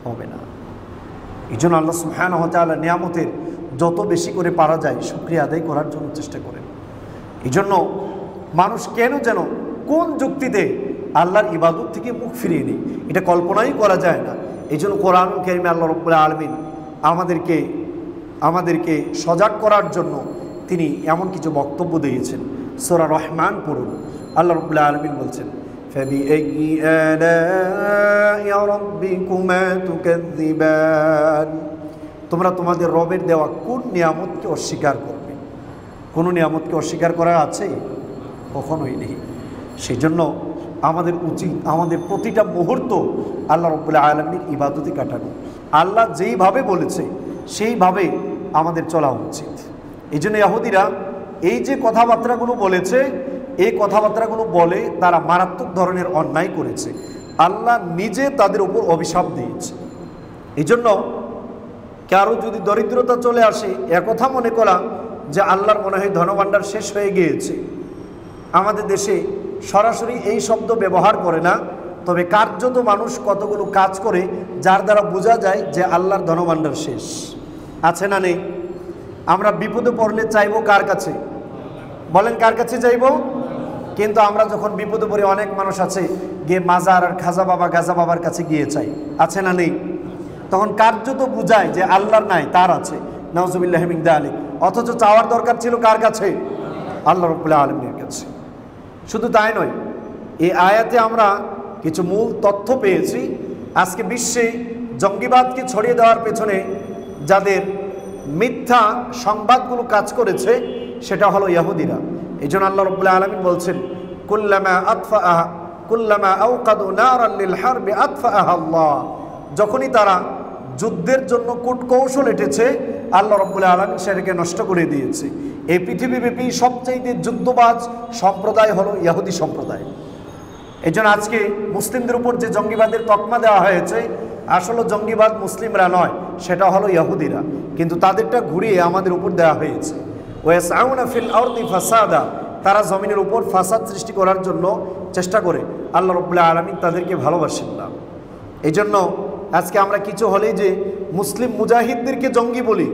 Speaker 1: হবে না। এই জন্য আল্লাহ সুবহানাহু ওয়া তাআলা নিয়ামতের যত বেশি করে পারা যায় শুকরিয়া আদায় করার জন্য চেষ্টা করেন। এই জন্য মানুষ কেন যেন কোন যুক্তিতে আল্লাহর ইবাদত থেকে মুখ ফিরিয়ে নেই, এটা কল্পনাই করা যায় না। এই জন্য কোরআনুল কারীমে আল্লাহ রাব্বুল আলামিন আমাদেরকে সজাগ করার জন্য তিনি এমন কিছু বক্তব্য দিয়েছেন। সূরা রহমান পড়ুন, আল্লাহ রাব্বুল আলামিন বলছেন ফাবিআইয়ি আলাই রাব্বিকুমা তুকাযযিবান, তোমরা তোমাদের রবের দেওয়া কোন নিয়ামতকে অস্বীকার করবে? কোনো নিয়ামতকে অস্বীকার করা আছে? কখনোই নেই। সেই জন্য আমাদের উচিত আমাদের প্রতিটা মুহূর্ত আল্লাহ রাব্বুল আলামিনের ইবাদতে কাটানো। আল্লাহ যেইভাবে বলেছে সেইভাবে আমাদের চলা উচিত। এই জন্য ইহুদিরা এই যে কথাবার্তাগুলো বলেছে, এই কথাবার্তাগুলো বলে তারা মারাত্মক ধরনের অন্যায় করেছে। আল্লাহ নিজে তাদের উপর অভিশাপ দিয়েছে। এই জন্য কারো যদি দরিদ্রতা চলে আসে, একথা মনে করা যে আল্লাহর মনে হয় ধনভাণ্ডার শেষ হয়ে গিয়েছে। আমাদের দেশে সরাসরি এই শব্দ ব্যবহার করে না, তবে কার্যত মানুষ কতগুলো কাজ করে যার দ্বারা বোঝা যায় যে আল্লাহর ধনভাণ্ডার শেষ। আছে না নেই? আমরা বিপদে পড়লে চাইবো কার কাছে? বলেন, কার কাছে চাইবো? কিন্তু আমরা যখন বিপদে পড়ি অনেক মানুষ আছে গিয়ে মাজার আর খাজা বাবা গাজা বাবার কাছে গিয়ে চাই। আছে না নেই? তখন কার্যত বুঝায় যে আল্লাহর নাই, তার আছে। নাউজুবিল্লাহি মিন যালিক। অথচ চাওয়ার দরকার ছিল কার কাছে? আল্লাহ রাব্বুল আলামিনের কাছে। শুধু তাই নয়, এই আয়াতে আমরা কিছু মূল তথ্য পেয়েছি। আজকে বিশ্বে জঙ্গিবাদকে ছড়িয়ে দেওয়ার পেছনে যাদের মিথ্যা সংবাদগুলো কাজ করেছে সেটা হলো ইহুদিরা। এই জন্য আল্লাহ রাব্বুল আলামিন বলছেন কুল্লামা আওকাদু নারান লিল হারবি আতফাআহা আল্লাহ, যখনই তারা যুদ্ধের জন্য কূটকৌশল এঁটেছে আল্লাহ রাব্বুল আলামিন সেটাকে নষ্ট করে দিয়েছে। এই পৃথিবীব্যাপী সবচেয়ে যুদ্ধবাজ সম্প্রদায় হলো ইহুদি সম্প্রদায়। এই জন্য আজকে মুসলিমদের উপর যে জঙ্গিবাদের তকমা দেওয়া হয়েছে, আসলে জঙ্গিবাদ মুসলিমরা নয়, সেটা হলো ইহুদিরা, কিন্তু তাদেরটা ঘুরিয়ে আমাদের উপর দেওয়া হয়েছে। ওয়াসাউনা ফিল আরদি ফাসাদা, তারা জমিনের উপর ফাসাদ সৃষ্টি করার জন্য চেষ্টা করে। আল্লাহ রাব্বুল আলামিন তাদেরকে ভালোবাসেন না। এই জন্য আজকে আমরা কিছু হলেই যে মুসলিম মুজাহিদদেরকে জঙ্গি বলি,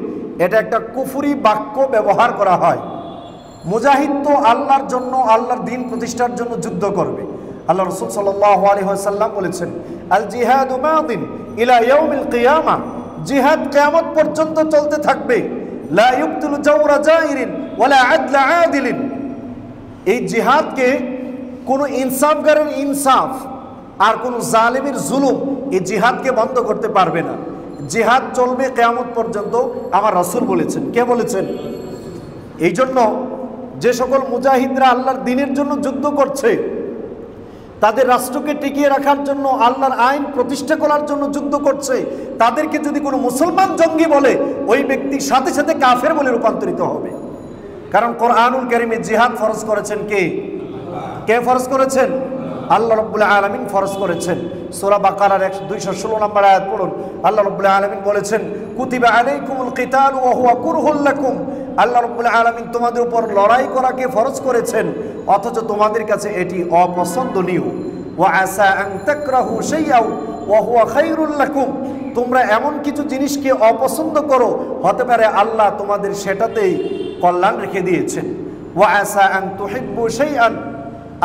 Speaker 1: এটা একটা কুফরি বাক্য ব্যবহার করা হয়। মুজাহিদ তো আল্লাহর জন্য, আল্লাহর দ্বীন প্রতিষ্ঠার জন্য যুদ্ধ করবে। আল্লাহ রাসূল সাল্লাল্লাহু আলাইহি ওয়াসাল্লাম বলেছেন আল জিহাদু মাদিন ইলা ইয়াউমিল কিয়ামা, জিহাদ কিয়ামত পর্যন্ত চলতে থাকবে। লা ইউবতিলু জাওরা জাইরিন ওয়ালা আদলা আদিলিন, এই জিহাদকে কোনো ইনসাফগারের ইনসাফ আর কোনো জালিমের জুলুম এই জিহাদকে বন্ধ করতে পারবে না। জিহাদ চলবে কিয়ামত পর্যন্ত, আমার রাসূল বলেছেন। কে বলেছেন? এই জন্য যে সকল মুজাহিদরা আল্লাহর দ্বীনের জন্য যুদ্ধ করছে, তাদের রাষ্ট্রকে টিকিয়ে রাখার জন্য, আল্লাহর আইন প্রতিষ্ঠা করার জন্য যুদ্ধ করছে, তাদেরকে যদি কোনো মুসলমান জঙ্গি বলে, ওই ব্যক্তি সাথে সাথে কাফের বলে রূপান্তরিত হবে। কারণ কোরআনুল কারীমে জিহাদ ফরজ করেছেন কে? কে ফরজ করেছেন? আল্লাহ রাব্বুল আলামিন ফরজ করেছেন। সূরা বাকারার 216 নম্বর আয়াত পড়ুন। আল্লাহ রাব্বুল আলামিন বলেছেন কুতিবা আলাইকুমুল কিতালু ওয়া হুয়া কুরহুল লাকুম, আল্লাহ রাব্বুল আলামিন তোমাদের উপর লড়াই করাকে ফরজ করেছেন, অথচ তোমাদের কাছে এটি অপছন্দনীয়। ওয়া আসা আন তাকরাহু শাইআন ওয়া হুয়া খায়রুল লাকুম, তোমরা এমন কিছু জিনিসকে অপছন্দ করো, হতে পারে আল্লাহ তোমাদের সেটাতেই কল্যাণ রেখে দিয়েছেন। ওয়া আসা আন তুহিব্বু শাইআন,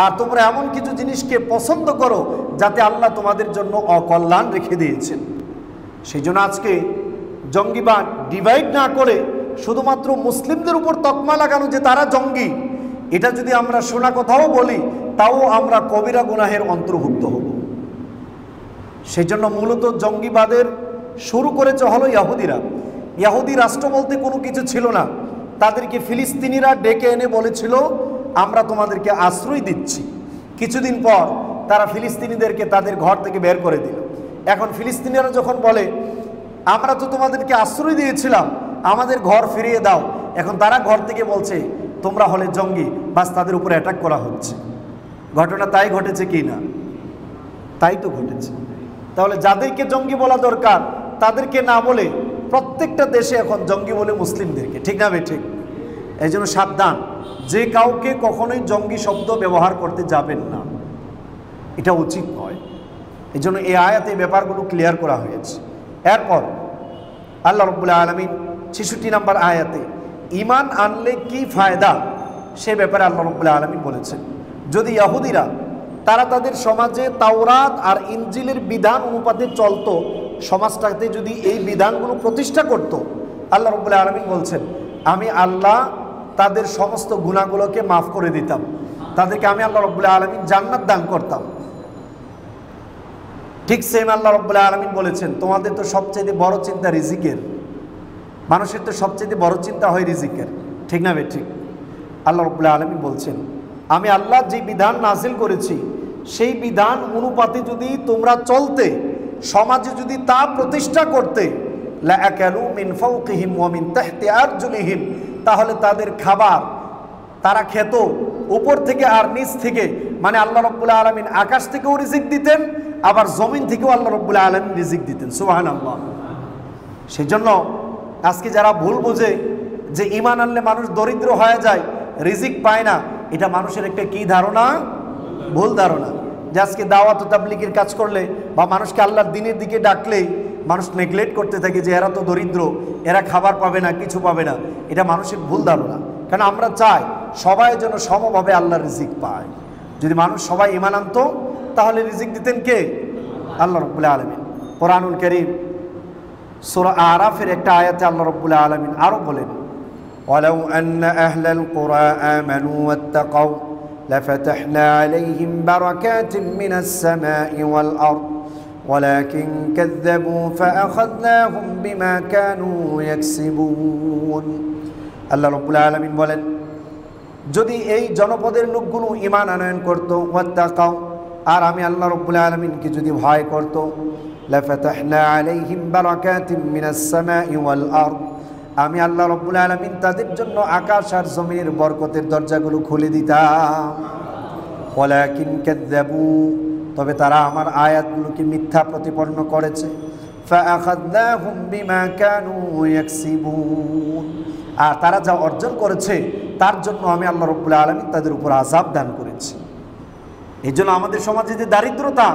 Speaker 1: আর তোমরা এমন কিছু জিনিসকে পছন্দ করো যাতে আল্লাহ তোমাদের জন্য অকল্যাণ রেখে দিয়েছেন। সেই জন্য আজকে জঙ্গিবাদ ডিভাইড না করে শুধুমাত্র মুসলিমদের উপর তকমা লাগানো যে তারা জঙ্গি, এটা যদি আমরা শোনা কথাও বলি তাও আমরা কবিরা গুনাহের অন্তর্ভুক্ত হব। সেই জন্য মূলত জঙ্গিবাদের শুরু করেছে হলো ইহুদিরা। ইহুদি রাষ্ট্র বলতে কোনো কিছু ছিল না, তাদেরকে ফিলিস্তিনিরা ডেকে এনে বলেছিল আমরা তোমাদেরকে আশ্রয় দিচ্ছি। কিছুদিন পর তারা ফিলিস্তিনিদেরকে তাদের ঘর থেকে বের করে দিল। এখন ফিলিস্তিনিরা যখন বলে আমরা তো তোমাদেরকে আশ্রয় দিয়েছিলাম, আমাদের ঘর ফিরিয়ে দাও, এখন তারা ঘর থেকে বলছে তোমরা হলে জঙ্গি, বাস তাদের উপরে অ্যাটাক করা হচ্ছে। ঘটনা তাই ঘটেছে কি না? তাই তো ঘটেছে। তাহলে যাদেরকে জঙ্গি বলা দরকার তাদেরকে না বলে প্রত্যেকটা দেশে এখন জঙ্গি বলে মুসলিমদেরকে, ঠিক না বে ঠিক? এই জন্য সাবধান, যে কাউকে কখনোই জঙ্গি শব্দ ব্যবহার করতে যাবেন না, এটা উচিত নয়। এই জন্য এই আয়াতে ব্যাপারগুলো ক্লিয়ার করা হয়েছে। এরপর আল্লাহ রাব্বুল আলামিন ৬৬ নম্বর আয়াতে ঈমান আনলে কি ফায়দা সে ব্যাপারে আল্লাহ রাব্বুল আলামিন বলেছেন, যদি ইহুদিরা তারা তাদের সমাজে তাওরাত আর ইনজিলের বিধান অনুপাতে চলতো, সমাজটাতে যদি এই বিধানগুলো প্রতিষ্ঠা করত, আল্লাহ রাব্বুল আলামিন বলছেন আমি আল্লাহ তাদের সমস্ত গুনাহগুলোকে মাফ করে দিতাম, তাদেরকে আমি আল্লাহ রাব্বুল আলামিন জান্নাত দান করতাম। ঠিক সেম আল্লাহ রাব্বুল আলামিন বলেছেন তোমাদের তো সবচেয়ে বড় চিন্তা রিজিকের, মানুষের তো সবচেয়ে বড় চিন্তা হয় রিজিকের, ঠিক না বে ঠিক? আল্লাহ রাব্বুল আলামিন বলছেন আমি আল্লাহ যে বিধান নাজিল করেছি সেই বিধান অনুপাতে যদি তোমরা চলতে, সমাজে যদি তা প্রতিষ্ঠা করতে, লাআকালু মিন ফাওকিহিম ওয়া মিন তাহতি আরজুলিহিম, তাহলে তাদের খাবার তারা খেত উপর থেকে আর নিচ থেকে, মানে আল্লাহ রাব্বুল আলামিন আকাশ থেকেও রিজিক দিতেন, আবার জমিন থেকেও আল্লাহ রাব্বুল আলামিন রিজিক দিতেন। সুবহানাল্লাহ। সেই জন্য আজকে যারা ভুল বোঝে যে ঈমান আনলে মানুষ দরিদ্র হয়ে যায়, রিজিক পায় না, এটা মানুষের একটা কি ধারণা? ভুল ধারণা। যে আজকে দাওয়াত ও তাবলীগের কাজ করলে বা মানুষকে আল্লাহর দ্বীনের দিকে ডাকলেই মানুষ নেগলেক্ট করতে থাকে যে এরা তো দরিদ্র, এরা খাবার পাবে না, কিছু পাবে না, এটা মানুষের ভুল ধারণা। কারণ আমরা চাই সবাই যেন সমভাবে আল্লাহর রিজিক পায়। যদি মানুষ সবাই ঈমান আনতো তাহলে রিজিক দিতেন কে? আল্লাহ রাব্বুল আলামিন। কোরআনুল কারীম সূরা আরাফের একটা আয়াতে আল্লাহ রাব্বুল আলামিন আরো বলেন ওয়ালাউ আন্না আহলাল কুরা আমানু ওয়াত্তাকাউ লাফাতাহনা আলাইহিম বারাকাতিন মিনাস সামাই ওয়াল আরদ ওয়ালাকিন কাযযাবু ফাআখাযনাহুম বিমা কানু ইয়াকসিবুন। আল্লাহ রাব্বুল আলামিন বলেন যদি এই জনপদের লোকগুলো ঈমান আনয়ন করত, ওয়াত্তাকাউ, আর আমি আল্লাহ রাব্বুল আলামিনকে যদি ভয় করত, লাফাতাহনা আলাইহিম বারাকাতিন মিনাস সামাই ওয়াল আরদ, আমি আল্লাহ রাব্বুল আলামিন তাদের জন্য আকাশ আর জমিনের বরকতের দরজাগুলো খুলে দিতাম। ওয়ালাকিন কাযযাবু, তবে তারা আমার আয়াতগুলোকে মিথ্যা প্রতিপন্ন করেছে। ফাআখাযনাহুম বিমা কানু ইয়াকসিবুন, আর তারা যা অর্জন করেছে তার জন্য আমি আল্লাহ রাব্বুল আলামিন তাদের উপর আযাব দান করেছি। এই জন্য আমাদের সমাজে যে দারিদ্রতা,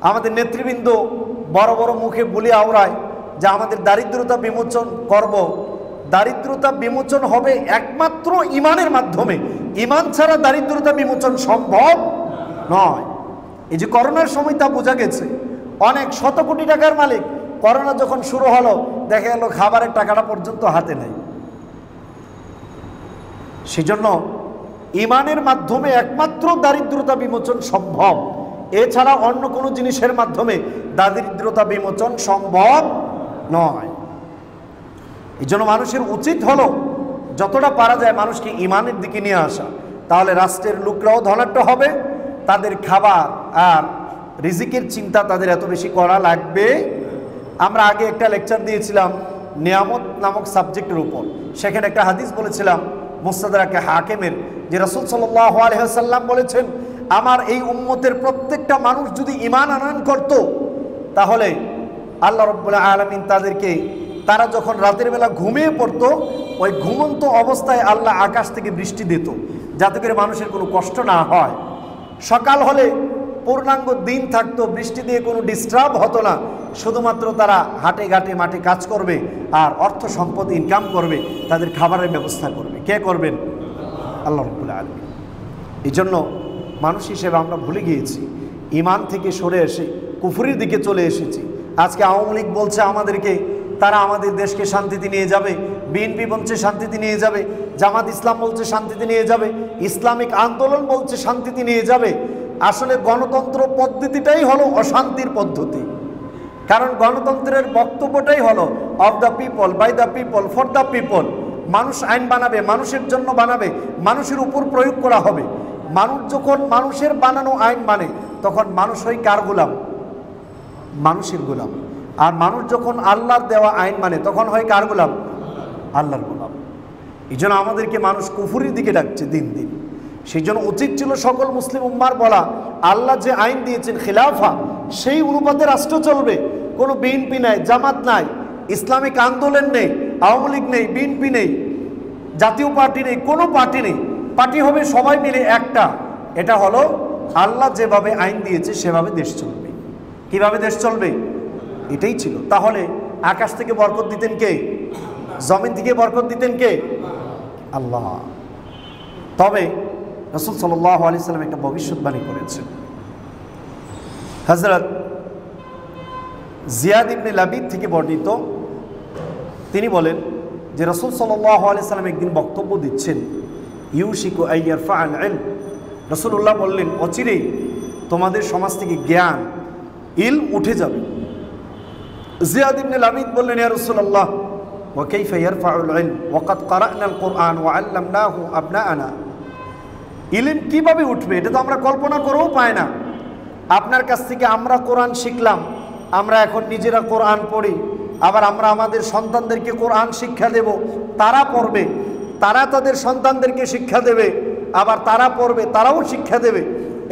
Speaker 1: আমাদের নেতৃবৃন্দ বড় বড় মুখে বলে আওড়ায় যে আমাদের দারিদ্রতা বিমোচন করব, দারিদ্রতা বিমোচন হবে একমাত্র ঈমানের মাধ্যমে। ঈমান ছাড়া দারিদ্রতা বিমোচন সম্ভব নয়। এই যে করোনার সময় তা বোঝা গেছে। অনেক শত কোটি টাকার মালিক করোনা যখন শুরু হলো দেখা গেল খাবারের টাকাটা পর্যন্ত হাতে নেই। সেজন্য ঈমানের মাধ্যমে একমাত্র দারিদ্রতা বিমোচন সম্ভব, এছাড়া অন্য কোনো জিনিসের মাধ্যমে দারিদ্রতা বিমোচন সম্ভব নয়। এই জন্য মানুষের উচিত হলো যতটা পারা যায় মানুষকে ঈমানের দিকে নিয়ে আসা, তাহলে রাষ্ট্রের লোকরাও ধনাঢ্য হবে, তাদের খাবার আর রিজিকের চিন্তা তাদের এত বেশি করা লাগবে। আমরা আগে একটা লেকচার দিয়েছিলাম নিয়ামত নামক সাবজেক্টের উপর, সেখানে একটা হাদিস বলেছিলাম মুস্তাদরাকে হাকিমের, যে রাসূল সাল্লাল্লাহু আলাইহি ওয়াসাল্লাম বলেছেন আমার এই উম্মতের প্রত্যেকটা মানুষ যদি ঈমান আনয়ন করত তাহলে আল্লাহ রাব্বুল আলামিন তাদেরকে, তারা যখন রাতের বেলা ঘুমিয়ে পড়তো ওই ঘুমন্ত অবস্থায় আল্লাহ আকাশ থেকে বৃষ্টি দিত যাতে করে মানুষের কোনো কষ্ট না হয়। সকাল হলে পূর্ণাঙ্গ দিন থাকতো, বৃষ্টি দিয়ে কোনো ডিস্টার্ব হতো না, শুধুমাত্র তারা হাটে ঘাটে মাঠে কাজ করবে আর অর্থ সম্পদ ইনকাম করবে, তাদের খাবারের ব্যবস্থা করবে। কে করবেন? আল্লাহ রাব্বুল আলামিন। এই জন্য মানুষ হিসেবে আমরা ভুলে গিয়েছি, ঈমান থেকে সরে এসে কুফরির দিকে চলে এসেছি। আজকে আওয়ামী লীগ বলছে আমাদেরকে তারা আমাদের দেশকে শান্তিতে নিয়ে যাবে, বিএনপি বলছে শান্তিতে নিয়ে যাবে, জামাত ইসলাম বলছে শান্তিতে নিয়ে যাবে, ইসলামিক আন্দোলন বলছে শান্তিতে নিয়ে যাবে। আসলে গণতন্ত্র পদ্ধতিটাই হলো অশান্তির পদ্ধতি। কারণ গণতন্ত্রের বক্তব্যটাই হলো of the people, by the people, for the people. মানুষ আইন বানাবে, মানুষের জন্য বানাবে, মানুষের উপর প্রয়োগ করা হবে। মানুষ যখন মানুষের বানানো আইন মানে তখন মানুষ হয় কার গোলাম? মানুষের গোলাম। আর মানুষ যখন আল্লাহর দেওয়া আইন মানে তখন হয় কার গোলাম? আল্লাহর গোলাম। এই জন্য আমাদেরকে মানুষ কুফুরির দিকে ডাকছে দিন দিন। সেই জন্য উচিত ছিল সকল মুসলিম উম্মার বলা, আল্লাহ যে আইন দিয়েছেন খিলাফা, সেই অনুপাতে রাষ্ট্র চলবে। কোনো বিএনপি নাই, জামাত নাই, ইসলামিক আন্দোলন নেই, আওয়ামী লীগ নেই, বিএনপি নেই, জাতীয় পার্টি নেই, কোনো পার্টি নেই। পার্টি হবে সবাই মিলে একটা। এটা হলো আল্লাহ যেভাবে আইন দিয়েছে সেভাবে দেশ চলবে। কিভাবে দেশ চলবে? এটাই ছিল। তাহলে আকাশ থেকে বরকত দিতেন কে? জমিন থেকে বরকত দিতেন কে? আল্লাহ। তবে রাসূল সাল্লাল্লাহু আলাইহি সাল্লাম একটা ভবিষ্যৎবাণী করেছেন। হযরত জিয়াদ ইবনে লাবিদ থেকে বর্ণিত, তিনি বলেন যে রাসূল সাল্লাল্লাহু আলাইহি সাল্লাম একদিন বক্তব্য দিচ্ছেন, ইউশিকু আন ইয়ারফা'আল ইলম। রাসূলুল্লাহ বললেন, অচিরেই তোমাদের সমাজ থেকে জ্ঞান, ইলম উঠে যাবে। জিয়াদ ইবনে লাবিদ বললেন, ইয়া রাসূলুল্লাহ ওয়া কাইফা ইয়ারফা'উল ইলম ওয়া কাদ ক্বারা'নাল কুরআন ওয়া 'আল্লামনাহু আবনা'ানা। ইলম কিভাবে উঠবে? এটা তো আমরা কল্পনা করেও পাই না। আপনার কাছ থেকে আমরা কোরআন শিখলাম, আমরা এখন নিজেরা কোরআন পড়ি, আবার আমরা আমাদের সন্তানদেরকে কোরআন শিক্ষা দেব, তারা পড়বে, তারা তাদের সন্তানদেরকে শিক্ষা দেবে, আবার তারা পড়বে, তারাও শিক্ষা দেবে।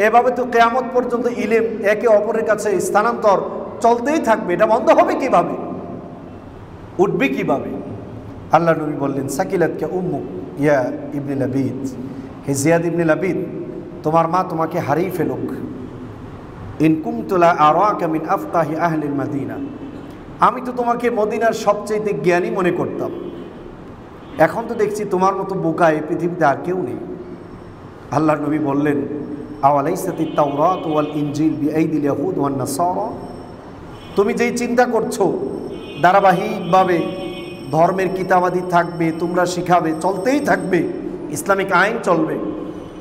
Speaker 1: এভাবে তো কিয়ামত পর্যন্ত ইলম একে অপরের কাছে স্থানান্তর চলতেই থাকবে। এটা বন্ধ হবে কিভাবে? উঠবে কিভাবে? আল্লাহ নবী বললেন, সাকিলাতকা উম্মুক ইয়া ইবনে লাবিদ। হে জিয়াদ ইবনে লাবিদ, তোমার মা তোমাকে হারিয়ে ফেলুক। ইন কুনতু লা আরাকা মিন আফকাহি আহলিল মাদিনা। আমি তো তোমাকে মদিনার সবচেয়ে জ্ঞানী মনে করতাম, এখন তো দেখছি তোমার মতো বোকা এই পৃথিবীতে আর কেউ নেই। আল্লাহর নবী বললেন, আওয়ালাইসাতিত তাওরাত ওয়াল ইনজিল বিআইদিল ইয়াহুদ ওয়ান নাসারা। তুমি যেই চিন্তা করছো ধারাবাহিকভাবে ধর্মের কিতাবাদি থাকবে, তোমরা শিখাবে, চলতেই থাকবে, ইসলামিক আইন চলবে।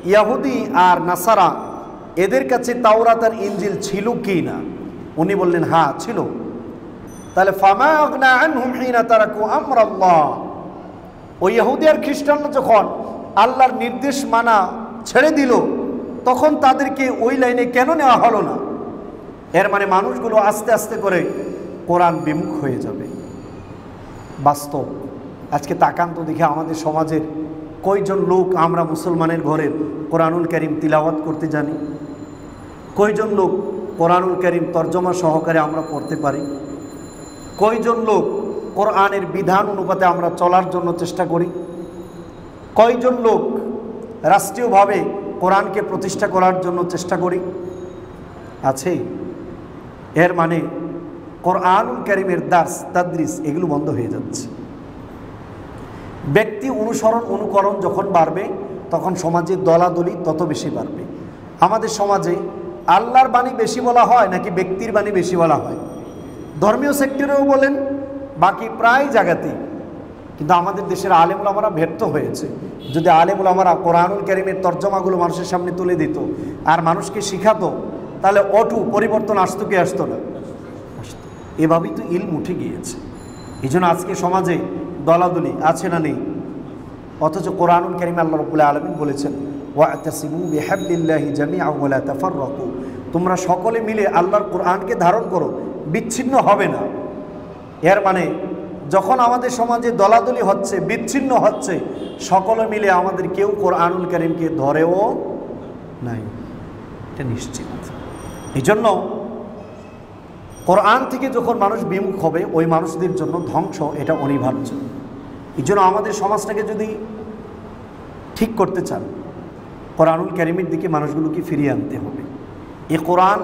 Speaker 1: ইয়াহুদি আর নাসারা এদের কাছে তাওরাত আর ইনজিল ছিল কি না? উনি বললেন, হ্যাঁ ছিল। তাহলে ফামা আগনা আনহুম হিনা তারাকু আমরাল্লাহ। ওই ইহুদি আর খ্রিস্টানরা যখন আল্লাহর নির্দেশ মানা ছেড়ে দিল, তখন তাদেরকে ওই লাইনে কেন নেওয়া হলো না? এর মানে মানুষগুলো আস্তে আস্তে করে কোরআন বিমুখ হয়ে যাবে। বাস্তব আজকে তাকান তো দেখে আমাদের সমাজের কয়জন লোক আমরা মুসলমানের ঘরের কোরআনুল কারীম তিলাওয়াত করতে জানি? কয়জন লোক কোরআনুল কারীম তর্জমা সহকারে আমরা পড়তে পারি? কয়জন লোক কোরআনের বিধান অনুপাতে আমরা চলার জন্য চেষ্টা করি? কয়জন লোক রাষ্ট্রীয়ভাবে কোরআনকে প্রতিষ্ঠা করার জন্য চেষ্টা করি? আছে? এর মানে কোরআনুল কারীমের দার্স তাদরিস এগুলো বন্ধ হয়ে যাচ্ছে। ব্যক্তি অনুসরণ অনুকরণ যখন বাড়বে, তখন সমাজে দলাদলি তত বেশি বাড়বে। আমাদের সমাজে আল্লাহর বাণী বেশি বলা হয় নাকি ব্যক্তির বাণী বেশি বলা হয়? ধর্মীয় সেক্টরেও বলেন, বাকি প্রায় জায়গাতেই। কিন্তু আমাদের দেশের আলেম ওলামারা ব্যর্থ হয়েছে। যদি আলেম ওলামারা কোরআনুল কারীমের তর্জমাগুলো মানুষের সামনে তুলে দিত আর মানুষকে শিখাতো, তাহলে অটু পরিবর্তন আসতো কি আসতো না? আসতো। এভাবেই তো ইলম উঠে গিয়েছে। এই জন্য আজকে সমাজে দলাদলি আছে না নেই? অথচ কোরআনুল কারীমে আল্লাহ রাব্বুল আলামিন বলেছেন, ওয়া'তাসিমু বিহাবলিল্লাহি জামিআন ওয়া লা তাফাররাকু। তোমরা সকলে মিলে আল্লাহর কোরআনকে ধারণ করো, বিচ্ছিন্ন হবে না। এর মানে যখন আমাদের সমাজে দলাদলি হচ্ছে, বিচ্ছিন্ন হচ্ছে, সকলে মিলে আমাদের কেউ কোরআনুল কারীমকে ধরেও নাই, এটা নিশ্চিত। এই জন্য কোরআন থেকে যখন মানুষ বিমুখ হবে, ওই মানুষদের জন্য ধ্বংস এটা অনিবার্য। এই জন্য আমাদের সমাজটাকে যদি ঠিক করতে চান, কোরআনুল কারীমের দিকে মানুষগুলোকে ফিরিয়ে আনতে হবে। এই কোরআন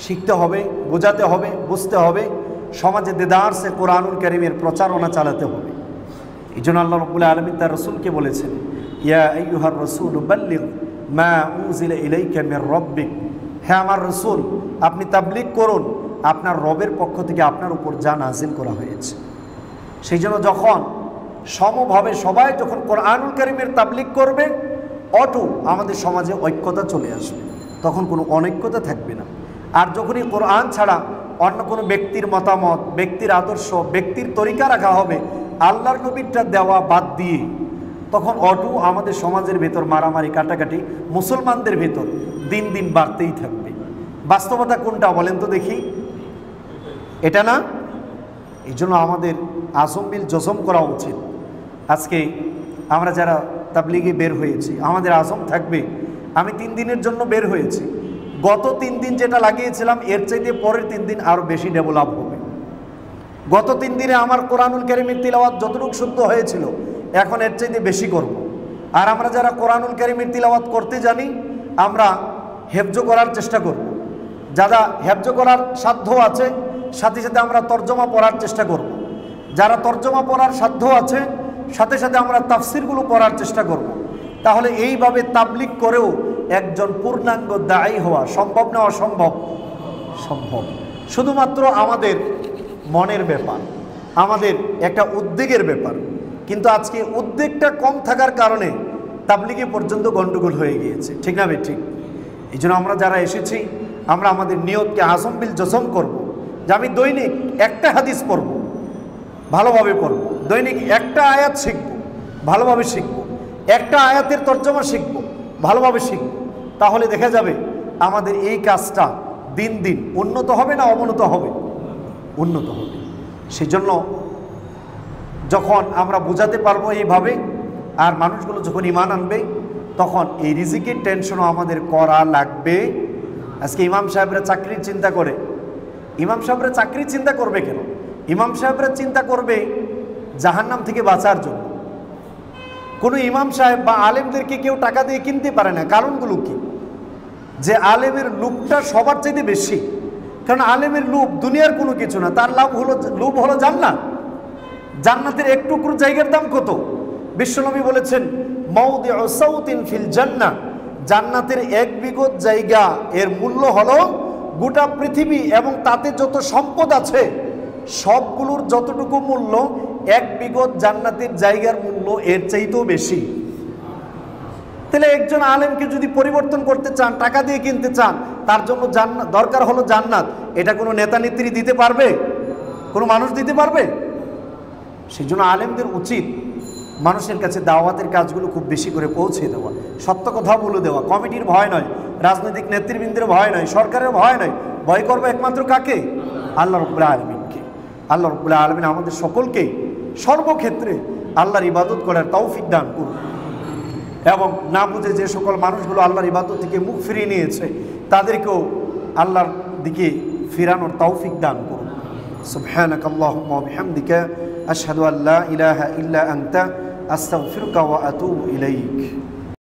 Speaker 1: শিখতে হবে, বোঝাতে হবে, বুঝতে হবে, সমাজে দেদারসে কোরআনুল কারীমের প্রচারণা চালাতে হবে। এই জন্য আল্লাহ রাব্বুল আলামিন তার রাসূলকে বলেছেন, ইয়া আইয়ুহার রাসূল বাল্লিগ মা উনজিলা ইলাইকা মির রাব্বিক। হে আমার রাসূল, আপনি তাবলীগ করুন আপনার রবের পক্ষ থেকে আপনার উপর যা নাজিল করা হয়েছে। সেই জন্য যখন সমভাবে সবাই যখন কোরআনুল কারীমের তাবলীগ করবে, অটো আমাদের সমাজে ঐক্যতা চলে আসবে, তখন কোনো অনৈক্যতা থাকবে না। আর যখনই কোরআন ছাড়া অন্য কোনো ব্যক্তির মতামত, ব্যক্তির আদর্শ, ব্যক্তির তরিকা রাখা হবে আল্লাহর নবীরটা দেওয়া বাদ দিয়ে, তখন অটো আমাদের সমাজের ভেতর মারামারি কাটাকাটি মুসলমানদের ভেতর দিন দিন বাড়তেই থাকবে। বাস্তবতা কোনটা বলেন তো দেখি? এটা না? এই জন্য আমাদের আজম বিল জজম করা উচিত। আজকে আমরা যারা তাবলিগে বের হয়েছি, আমাদের আজম থাকবে আমি 3 দিনের জন্য বের হয়েছি, গত 3 দিন যেটা লাগিয়েছিলাম এর চাইতে পরের 3 দিন আরও বেশি ডেভেলপ হবে। গত 3 দিনে আমার কোরআনুল কারীমের তিলাওয়াত যতটুকু শুদ্ধ হয়েছিল এখন এর চাইতে বেশি করব। আর আমরা যারা কোরআনুল কারীমের তিলাওয়াত করতে জানি আমরা হেফজ করার চেষ্টা করব। যারা হেফজ করার সাধ্য আছে সাথে সাথে আমরা তর্জমা পড়ার চেষ্টা করব। যারা তর্জমা পড়ার সাধ্য আছে সাথে সাথে আমরা তাফসিরগুলো পড়ার চেষ্টা করব। তাহলে এইভাবে তাবলিগ করেও একজন পূর্ণাঙ্গ দায়ী হওয়া সম্ভব না অসম্ভব? সম্ভব। শুধুমাত্র আমাদের মনের ব্যাপার, আমাদের একটা উদ্বেগের ব্যাপার। কিন্তু আজকে উদ্বেগটা কম থাকার কারণে তাবলিগে পর্যন্ত গণ্ডগোল হয়ে গিয়েছে, ঠিক না ঠিক? এই জন্য আমরা যারা এসেছি আমরা আমাদের নিয়তকে আজম বিল জসম করব যে আমি দৈনিক একটা হাদিস পড়ব, ভালোভাবে পড়ব, দৈনিক একটা আয়াত শিখব, ভালোভাবে শিখব, একটা আয়াতের তর্জমা শিখব, ভালোভাবে শিখব। তাহলে দেখা যাবে আমাদের এই কাজটা দিন দিন উন্নত হবে না অবনত হবে? উন্নত হবে। সেজন্য যখন আমরা বোঝাতে পারবো এইভাবে আর মানুষগুলো যখন ঈমান আনবে তখন এই রিজিকের টেনশনও আমাদের করা লাগবে। আজকে ইমাম সাহেবরা চাকরির চিন্তা করে, ইমাম সাহেবরা চাকরির চিন্তা করবে কেন? ইমাম সাহেবরা চিন্তা করবে জাহান্নাম থেকে বাঁচার জন্য। কোনো ইমাম সাহেব বা আলেমদেরকে কেউ টাকা দিয়ে কিনতে পারে না। কারণগুলো কি? যে আলেমের লোভটা সবার চাইতে বেশি। কারণ আলেমের লোভ দুনিয়ার কোনো কিছু না, তার লোভ হলো জান্নাত। জান্নাতের এক টুকরো জায়গার দাম কত? বিশ্বনবী বলেছেন মাউদিউ সাউতিন ফিল জান্নাহ, জান্নাতের 1 বিঘত জায়গা এর মূল্য হলো গোটা পৃথিবী এবং তাতে যত সম্পদ আছে সবগুলোর যতটুকু মূল্য 1 বিঘত জান্নাতের জায়গার মূল্য এর চাইতেও বেশি। তাহলে একজন আলেমকে যদি পরিবর্তন করতে চান, টাকা দিয়ে কিনতে চান, তার জন্য জান্নাত দরকার হলো জান্নাত। এটা কোনো নেতা নেত্রী দিতে পারবে? কোনো মানুষ দিতে পারবে? সেই জন্য আলেমদের উচিত মানুষের কাছে দাওয়াতের কাজগুলো খুব বেশি করে পৌঁছে দেওয়া, সত্য কথা বলে দেওয়া। কমিটির ভয় নয়, রাজনৈতিক নেতৃবৃন্দের ভয় নয়, সরকারের ভয় নয়। ভয় করবে একমাত্র কাকে? আল্লাহ রাব্বুল আলামিনকে। আল্লাহ রাব্বুল আলামিন আমাদের সকলকে সর্বক্ষেত্রে আল্লাহর ইবাদত করার তৌফিক দান করুন এবং না বুঝে যে সকল মানুষগুলো আল্লাহর ইবাদত থেকে মুখ ফিরিয়ে নিয়েছে তাদেরকেও আল্লাহর দিকে ফিরানোর তৌফিক দান করুন। সুবহানাকাল্লাহুম্মা ওয়া বিহামদিকা আশহাদু আল্লা ইলাহা ইল্লা আনতা আস্তাগফিরুকা ওয়া আতুবু ইলাইক।